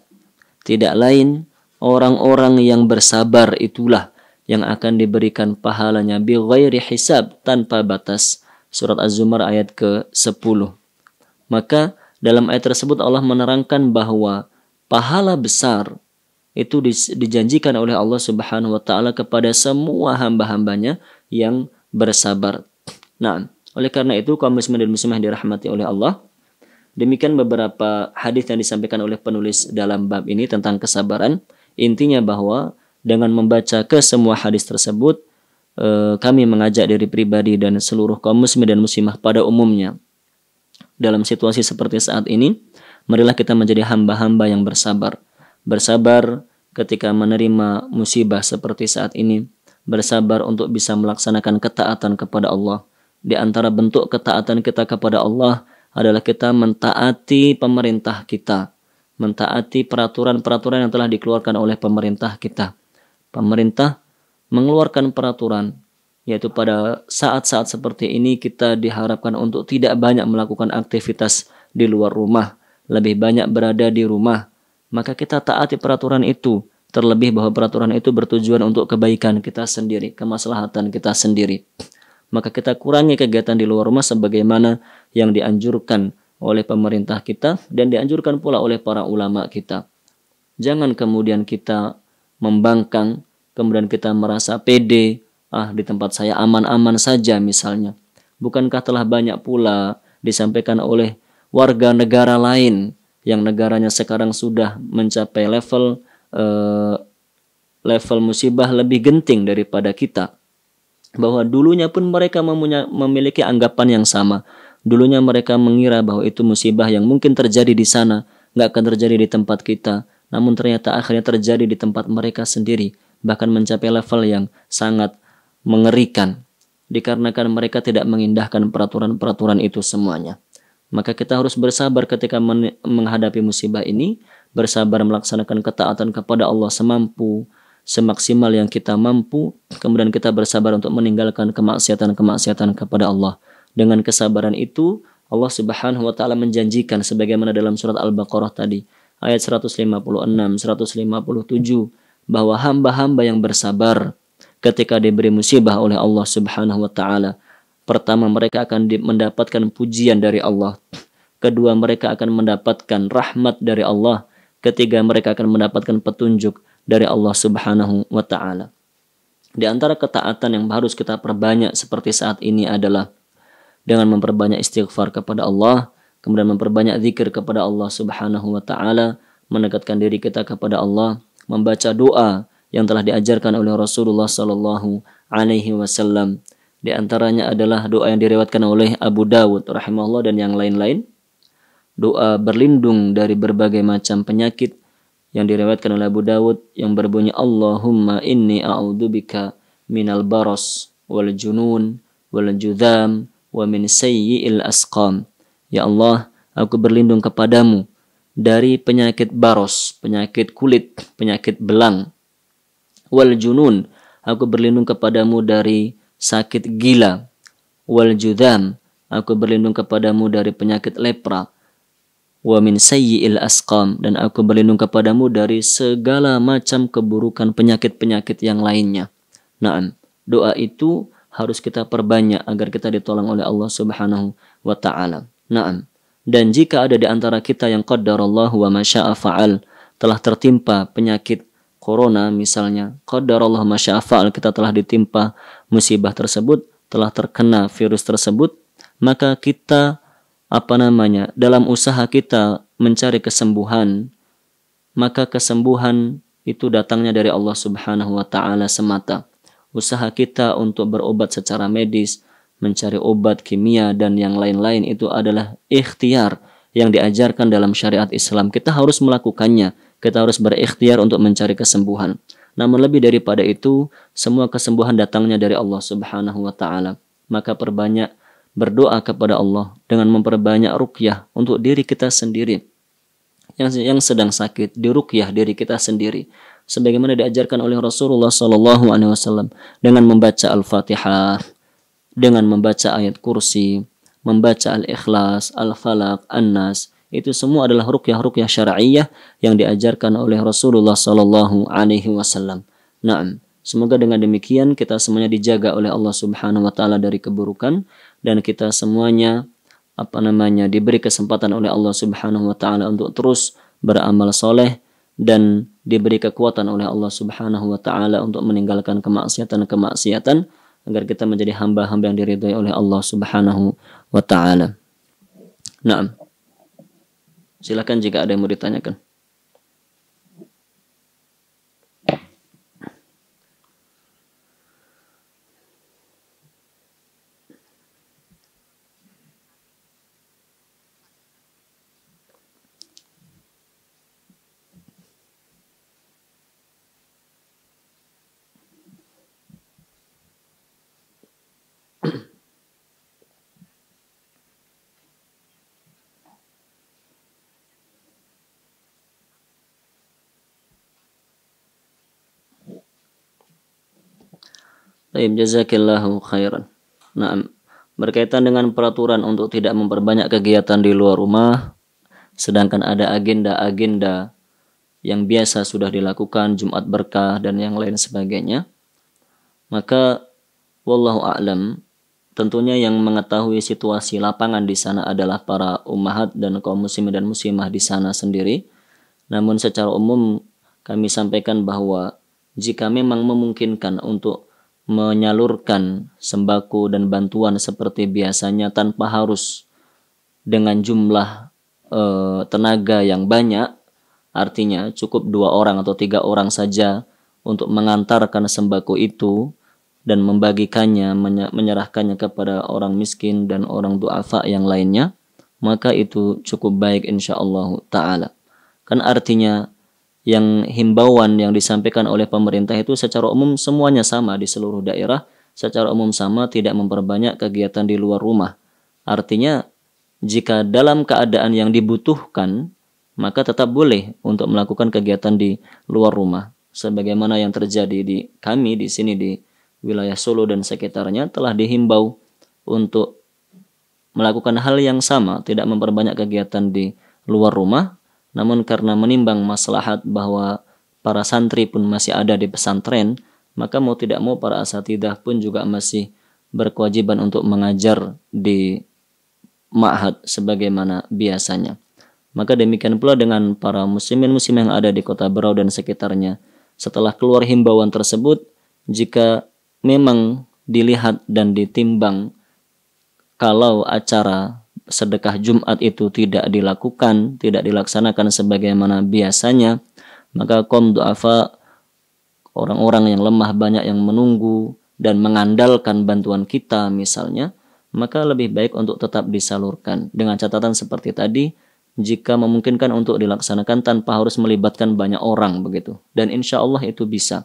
Tidak lain orang-orang yang bersabar itulah yang akan diberikan pahalanya bighairi hisab, tanpa batas. Surat Az-Zumar ayat ke-10. Maka dalam ayat tersebut Allah menerangkan bahwa pahala besar itu dijanjikan oleh Allah Subhanahu wa taala kepada semua hamba-hambanya yang bersabar. Nah, oleh karena itu kaum muslimin dan muslimah dirahmati oleh Allah, demikian beberapa hadis yang disampaikan oleh penulis dalam bab ini tentang kesabaran. Intinya bahwa dengan membaca ke semua hadis tersebut, kami mengajak diri pribadi dan seluruh kaum muslimin dan muslimah pada umumnya, dalam situasi seperti saat ini, marilah kita menjadi hamba-hamba yang bersabar. Bersabar ketika menerima musibah seperti saat ini. Bersabar untuk bisa melaksanakan ketaatan kepada Allah. Di antara bentuk ketaatan kita kepada Allah adalah kita mentaati pemerintah kita, mentaati peraturan-peraturan yang telah dikeluarkan oleh pemerintah kita. Pemerintah mengeluarkan peraturan, yaitu pada saat-saat seperti ini kita diharapkan untuk tidak banyak melakukan aktivitas di luar rumah, lebih banyak berada di rumah. Maka kita taati peraturan itu, terlebih bahwa peraturan itu bertujuan untuk kebaikan kita sendiri, kemaslahatan kita sendiri. Maka kita kurangi kegiatan di luar rumah sebagaimana yang dianjurkan oleh pemerintah kita dan dianjurkan pula oleh para ulama kita. Jangan kemudian kita membangkang, kemudian kita merasa pede, di tempat saya aman-aman saja misalnya. Bukankah telah banyak pula disampaikan oleh warga negara lain yang negaranya sekarang sudah mencapai level musibah lebih genting daripada kita, bahwa dulunya pun mereka memiliki anggapan yang sama. Dulunya mereka mengira bahwa itu musibah yang mungkin terjadi di sana, nggak akan terjadi di tempat kita. Namun ternyata akhirnya terjadi di tempat mereka sendiri, bahkan mencapai level yang sangat mengerikan, dikarenakan mereka tidak mengindahkan peraturan-peraturan itu semuanya. Maka kita harus bersabar ketika menghadapi musibah ini, bersabar melaksanakan ketaatan kepada Allah semaksimal yang kita mampu, kemudian kita bersabar untuk meninggalkan kemaksiatan-kemaksiatan kepada Allah. Dengan kesabaran itu, Allah Subhanahu wa taala menjanjikan sebagaimana dalam surat Al-Baqarah tadi, ayat 156, 157, bahwa hamba-hamba yang bersabar ketika diberi musibah oleh Allah Subhanahu wa taala, pertama mereka akan mendapatkan pujian dari Allah. Kedua, mereka akan mendapatkan rahmat dari Allah. Ketiga, mereka akan mendapatkan petunjuk dari Allah Subhanahu wa taala. Di antara ketaatan yang harus kita perbanyak seperti saat ini adalah dengan memperbanyak istighfar kepada Allah, kemudian memperbanyak zikir kepada Allah Subhanahu wa taala, mendekatkan diri kita kepada Allah, membaca doa yang telah diajarkan oleh Rasulullah sallallahu alaihi wasallam. Di antaranya adalah doa yang diriwayatkan oleh Abu Dawud rahimahullah dan yang lain-lain. Doa berlindung dari berbagai macam penyakit yang diriwayatkan oleh Abu Dawud yang berbunyi Allahumma inni a'udzubika minal baras wal junun wal judham wa min sayyi'il asqam. Ya Allah, aku berlindung kepadamu dari penyakit baros, penyakit kulit, penyakit belang. Wal junun, aku berlindung kepadamu dari sakit gila. Wal judham, aku berlindung kepadamu dari penyakit lepra. Wa min sayyi'il asqam, dan aku berlindung kepadamu dari segala macam keburukan penyakit-penyakit yang lainnya. Naam, doa itu harus kita perbanyak agar kita ditolong oleh Allah Subhanahu wa taala. Naam. Dan jika ada di antara kita yang qaddarallahu wa masya'a fa'al, telah tertimpa penyakit corona misalnya, qaddarallahu ma syaa fa'al, kita telah ditimpa musibah tersebut, telah terkena virus tersebut, maka kita dalam usaha kita mencari kesembuhan, maka kesembuhan itu datangnya dari Allah Subhanahu wa taala semata. Usaha kita untuk berobat secara medis, mencari obat kimia dan yang lain-lain itu adalah ikhtiar yang diajarkan dalam syariat Islam. Kita harus melakukannya, kita harus berikhtiar untuk mencari kesembuhan. Namun lebih daripada itu, semua kesembuhan datangnya dari Allah Subhanahu wa taala. Maka perbanyak berdoa kepada Allah dengan memperbanyak ruqyah untuk diri kita sendiri yang sedang sakit, diruqyah diri kita sendiri sebagaimana diajarkan oleh Rasulullah sallallahu alaihi wasallam, dengan membaca Al-Fatihah, dengan membaca ayat kursi, membaca Al-Ikhlas, Al-Falaq, An-Nas. Itu semua adalah ruqyah-ruqyah syar'iyyah yang diajarkan oleh Rasulullah sallallahu alaihi wasallam. Naam. Semoga dengan demikian kita semuanya dijaga oleh Allah Subhanahu wa taala dari keburukan, dan kita semuanya diberi kesempatan oleh Allah Subhanahu wa taala untuk terus beramal soleh dan diberi kekuatan oleh Allah Subhanahu wa taala untuk meninggalkan kemaksiatan-kemaksiatan agar kita menjadi hamba-hamba yang diridhai oleh Allah Subhanahu wa taala. Naam. Silakan jika ada yang mau ditanyakan. Baik, jazakillahu khairan. Nah, berkaitan dengan peraturan untuk tidak memperbanyak kegiatan di luar rumah, sedangkan ada agenda-agenda yang biasa sudah dilakukan, Jumat berkah dan yang lain sebagainya, maka wallahu a'lam, tentunya yang mengetahui situasi lapangan di sana adalah para ummahat dan kaum muslimin dan muslimah di sana sendiri. Namun secara umum kami sampaikan bahwa jika memang memungkinkan untuk menyalurkan sembako dan bantuan seperti biasanya tanpa harus dengan jumlah tenaga yang banyak, artinya cukup 2 orang atau 3 orang saja untuk mengantarkan sembako itu dan membagikannya, menyerahkannya kepada orang miskin dan orang du'afa yang lainnya, maka itu cukup baik insyaallah ta'ala. Kan artinya yang himbauan yang disampaikan oleh pemerintah itu secara umum semuanya sama di seluruh daerah, secara umum sama, tidak memperbanyak kegiatan di luar rumah. Artinya jika dalam keadaan yang dibutuhkan, maka tetap boleh untuk melakukan kegiatan di luar rumah. Sebagaimana yang terjadi di kami di sini di wilayah Solo dan sekitarnya, telah dihimbau untuk melakukan hal yang sama, tidak memperbanyak kegiatan di luar rumah. Namun karena menimbang maslahat bahwa para santri pun masih ada di pesantren, maka mau tidak mau para asatidah pun juga masih berkewajiban untuk mengajar di ma'had sebagaimana biasanya. Maka demikian pula dengan para muslimin muslimah yang ada di kota Berau dan sekitarnya. Setelah keluar himbauan tersebut, jika memang dilihat dan ditimbang kalau acara sedekah Jumat itu tidak dilakukan, tidak dilaksanakan sebagaimana biasanya, maka kaum du'afa, orang-orang yang lemah banyak yang menunggu dan mengandalkan bantuan kita misalnya, maka lebih baik untuk tetap disalurkan dengan catatan seperti tadi, jika memungkinkan untuk dilaksanakan tanpa harus melibatkan banyak orang begitu, dan insya Allah itu bisa.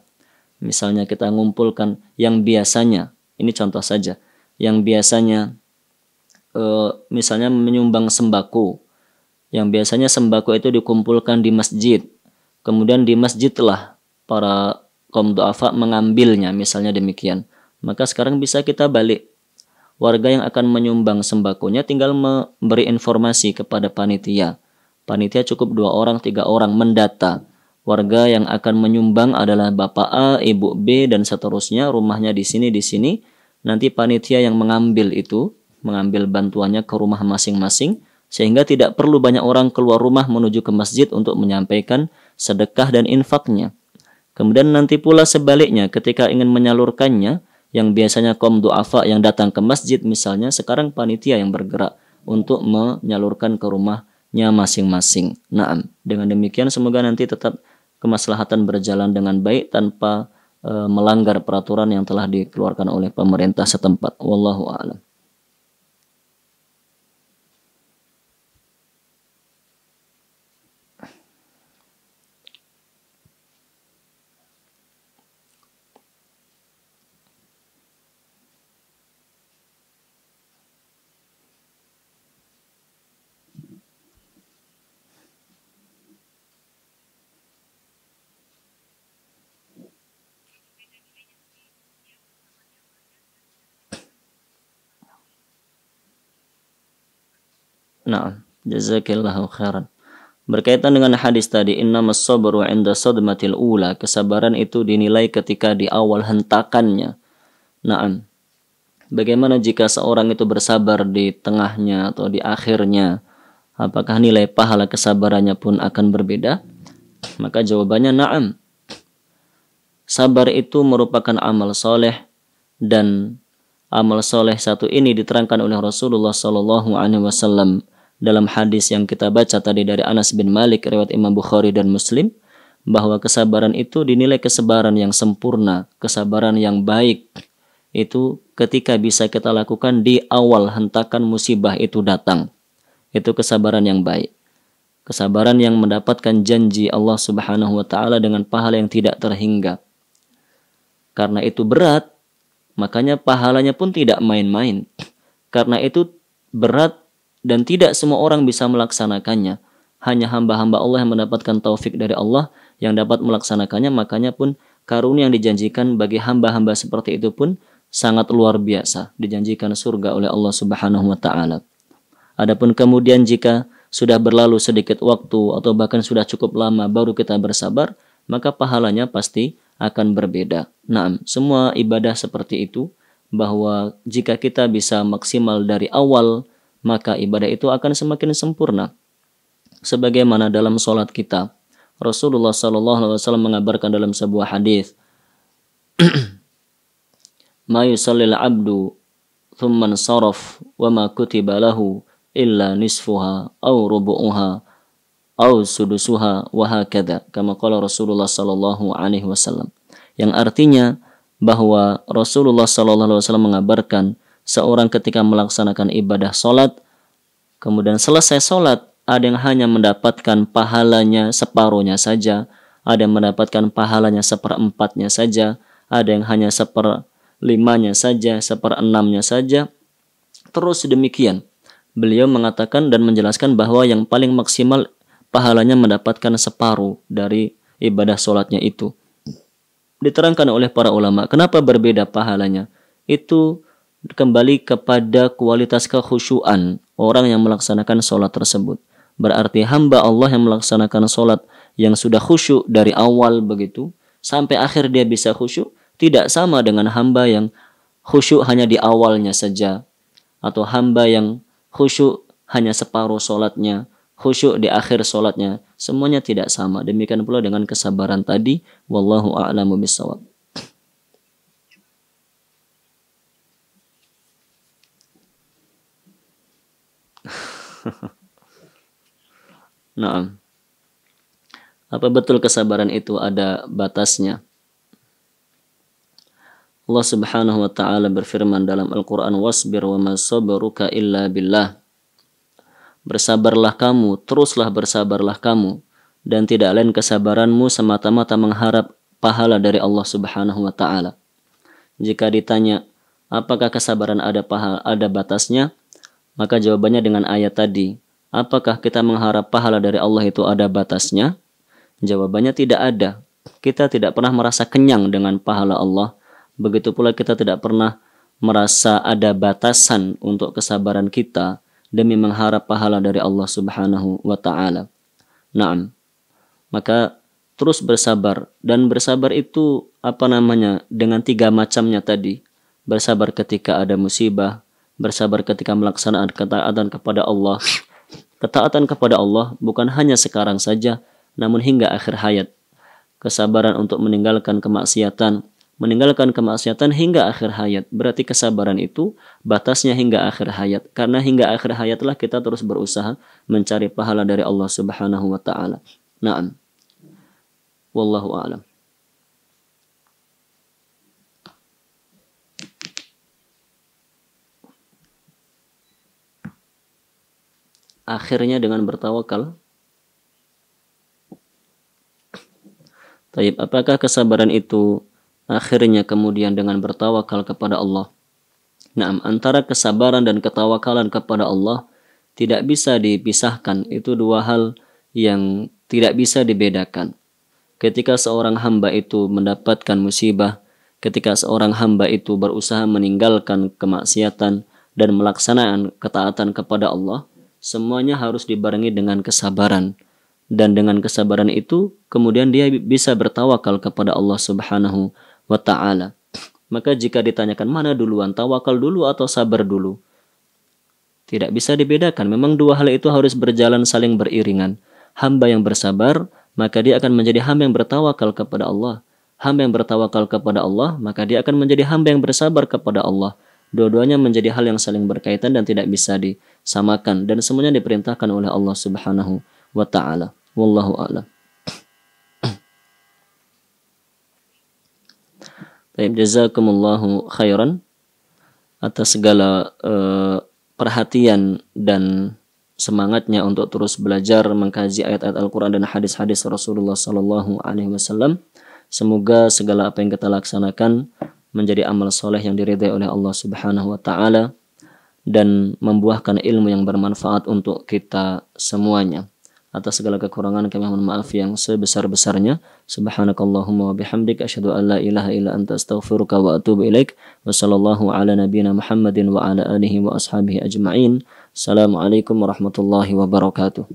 Misalnya kita ngumpulkan yang biasanya, ini contoh saja, yang biasanya misalnya menyumbang sembako, yang biasanya sembako itu dikumpulkan di masjid, kemudian di masjid telah para kaum du'afa mengambilnya, misalnya demikian, maka sekarang bisa kita balik, warga yang akan menyumbang sembakonya tinggal memberi informasi kepada panitia cukup 2 orang 3 orang mendata warga yang akan menyumbang adalah Bapak A, Ibu B dan seterusnya, rumahnya di sini, nanti panitia yang mengambil bantuannya ke rumah masing-masing, sehingga tidak perlu banyak orang keluar rumah menuju ke masjid untuk menyampaikan sedekah dan infaknya. Kemudian nanti pula sebaliknya, ketika ingin menyalurkannya, yang biasanya kaum du'afa yang datang ke masjid misalnya, sekarang panitia yang bergerak untuk menyalurkan ke rumahnya masing-masing. Naam, dengan demikian semoga nanti tetap kemaslahatan berjalan dengan baik tanpa melanggar peraturan yang telah dikeluarkan oleh pemerintah setempat. Wallahu a'lam. Nah, jazakillahu khairan. Berkaitan dengan hadis tadi, innamas sabru 'inda sadmatil ula, kesabaran itu dinilai ketika di awal hentakannya. Naam. Bagaimana jika seorang itu bersabar di tengahnya atau di akhirnya? Apakah nilai pahala kesabarannya pun akan berbeda? Maka jawabannya na'am. Sabar itu merupakan amal soleh, dan amal soleh satu ini diterangkan oleh Rasulullah SAW dalam hadis yang kita baca tadi dari Anas bin Malik riwayat Imam Bukhari dan Muslim, bahwa kesabaran itu dinilai kesabaran yang sempurna, kesabaran yang baik itu ketika bisa kita lakukan di awal hentakan musibah itu datang. Itu kesabaran yang baik, kesabaran yang mendapatkan janji Allah Subhanahu wa taala dengan pahala yang tidak terhingga. Karena itu berat, makanya pahalanya pun tidak main-main. Karena itu berat dan tidak semua orang bisa melaksanakannya. Hanya hamba-hamba Allah yang mendapatkan taufik dari Allah yang dapat melaksanakannya, makanya pun karunia yang dijanjikan bagi hamba-hamba seperti itu pun sangat luar biasa, dijanjikan surga oleh Allah Subhanahu wa taala. Adapun kemudian jika sudah berlalu sedikit waktu atau bahkan sudah cukup lama baru kita bersabar, maka pahalanya pasti akan berbeda. Nah, semua ibadah seperti itu, bahwa jika kita bisa maksimal dari awal, maka ibadah itu akan semakin sempurna. Sebagaimana dalam sholat kita, Rasulullah SAW mengabarkan dalam sebuah hadis, "Ma yusallil abdu thumma saraf wa ma kutiba lahu illa nisfuha aw rubu'uha aw sudusuha wa hakadha," kama qala Rasulullah SAW. Yang artinya bahwa Rasulullah SAW mengabarkan seorang ketika melaksanakan ibadah sholat, kemudian selesai sholat, ada yang hanya mendapatkan pahalanya separuhnya saja, ada yang mendapatkan pahalanya seperempatnya saja, ada yang hanya seperlimanya saja, seperenamnya saja. Terus demikian. Beliau mengatakan dan menjelaskan bahwa yang paling maksimal pahalanya mendapatkan separuh dari ibadah sholatnya itu. Diterangkan oleh para ulama, kenapa berbeda pahalanya? Itu kembali kepada kualitas kekhusyuan orang yang melaksanakan sholat tersebut. Berarti hamba Allah yang melaksanakan sholat yang sudah khusyuk dari awal begitu, sampai akhir dia bisa khusyuk, tidak sama dengan hamba yang khusyuk hanya di awalnya saja, atau hamba yang khusyuk hanya separuh sholatnya, khusyuk di akhir sholatnya. Semuanya tidak sama. Demikian pula dengan kesabaran tadi. Wallahu a'lamu bishawab. Nah, apa betul kesabaran itu ada batasnya? Allah Subhanahu wa taala berfirman dalam Al-Qur'an, "Wasbir wa ma sabruka illa billah." Bersabarlah kamu, teruslah bersabarlah kamu, dan tidak lain kesabaranmu semata-mata mengharap pahala dari Allah Subhanahu wa taala. Jika ditanya, apakah kesabaran ada batasnya? Maka jawabannya dengan ayat tadi. Apakah kita mengharap pahala dari Allah itu ada batasnya? Jawabannya tidak ada. Kita tidak pernah merasa kenyang dengan pahala Allah. Begitu pula kita tidak pernah merasa ada batasan untuk kesabaran kita demi mengharap pahala dari Allah Subhanahu wa taala. Naam. Maka terus bersabar, dan bersabar itu dengan 3 macamnya tadi. Bersabar ketika ada musibah, bersabar ketika melaksanakan ketaatan kepada Allah. Ketaatan kepada Allah bukan hanya sekarang saja, namun hingga akhir hayat. Kesabaran untuk meninggalkan kemaksiatan hingga akhir hayat. Berarti kesabaran itu batasnya hingga akhir hayat. Karena hingga akhir hayatlah kita terus berusaha mencari pahala dari Allah Subhanahu wa taala. Naam. Wallahu a'lam. Akhirnya dengan bertawakal. Taib, apakah kesabaran itu akhirnya kemudian dengan bertawakal kepada Allah? Nah, antara kesabaran dan ketawakalan kepada Allah tidak bisa dipisahkan. Itu 2 hal yang tidak bisa dibedakan. Ketika seorang hamba itu mendapatkan musibah, ketika seorang hamba itu berusaha meninggalkan kemaksiatan dan melaksanakan ketaatan kepada Allah, semuanya harus dibarengi dengan kesabaran. Dan dengan kesabaran itu, kemudian dia bisa bertawakal kepada Allah Subhanahu wa ta'ala. Maka jika ditanyakan mana duluan, tawakal dulu atau sabar dulu? Tidak bisa dibedakan. Memang 2 hal itu harus berjalan saling beriringan. Hamba yang bersabar, maka dia akan menjadi hamba yang bertawakal kepada Allah. Hamba yang bertawakal kepada Allah, maka dia akan menjadi hamba yang bersabar kepada Allah. Dua-duanya menjadi hal yang saling berkaitan dan tidak bisa disamakan. Dan semuanya diperintahkan oleh Allah Subhanahu wa ta'ala. Wallahu a'lam. Baik, jazakumullahu khairan atas segala perhatian dan semangatnya untuk terus belajar mengkaji ayat-ayat Al-Quran dan hadis-hadis Rasulullah Sallallahu Alaihi Wasallam. Semoga segala apa yang kita laksanakan menjadi amal soleh yang diridai oleh Allah Subhanahu Wa Taala dan membuahkan ilmu yang bermanfaat untuk kita semuanya. Atas segala kekurangan kami mohon maaf yang sebesar-besarnya. Subhanakallahumma wa bihamdik asyhadu an la ilaha illa anta astaghfiruka wa atubu ilaik. Wa sallallahu ala nabiyyina Muhammadin wa ala alihi wa ashabihi ajma'in. Assalamualaikum warahmatullahi wabarakatuh.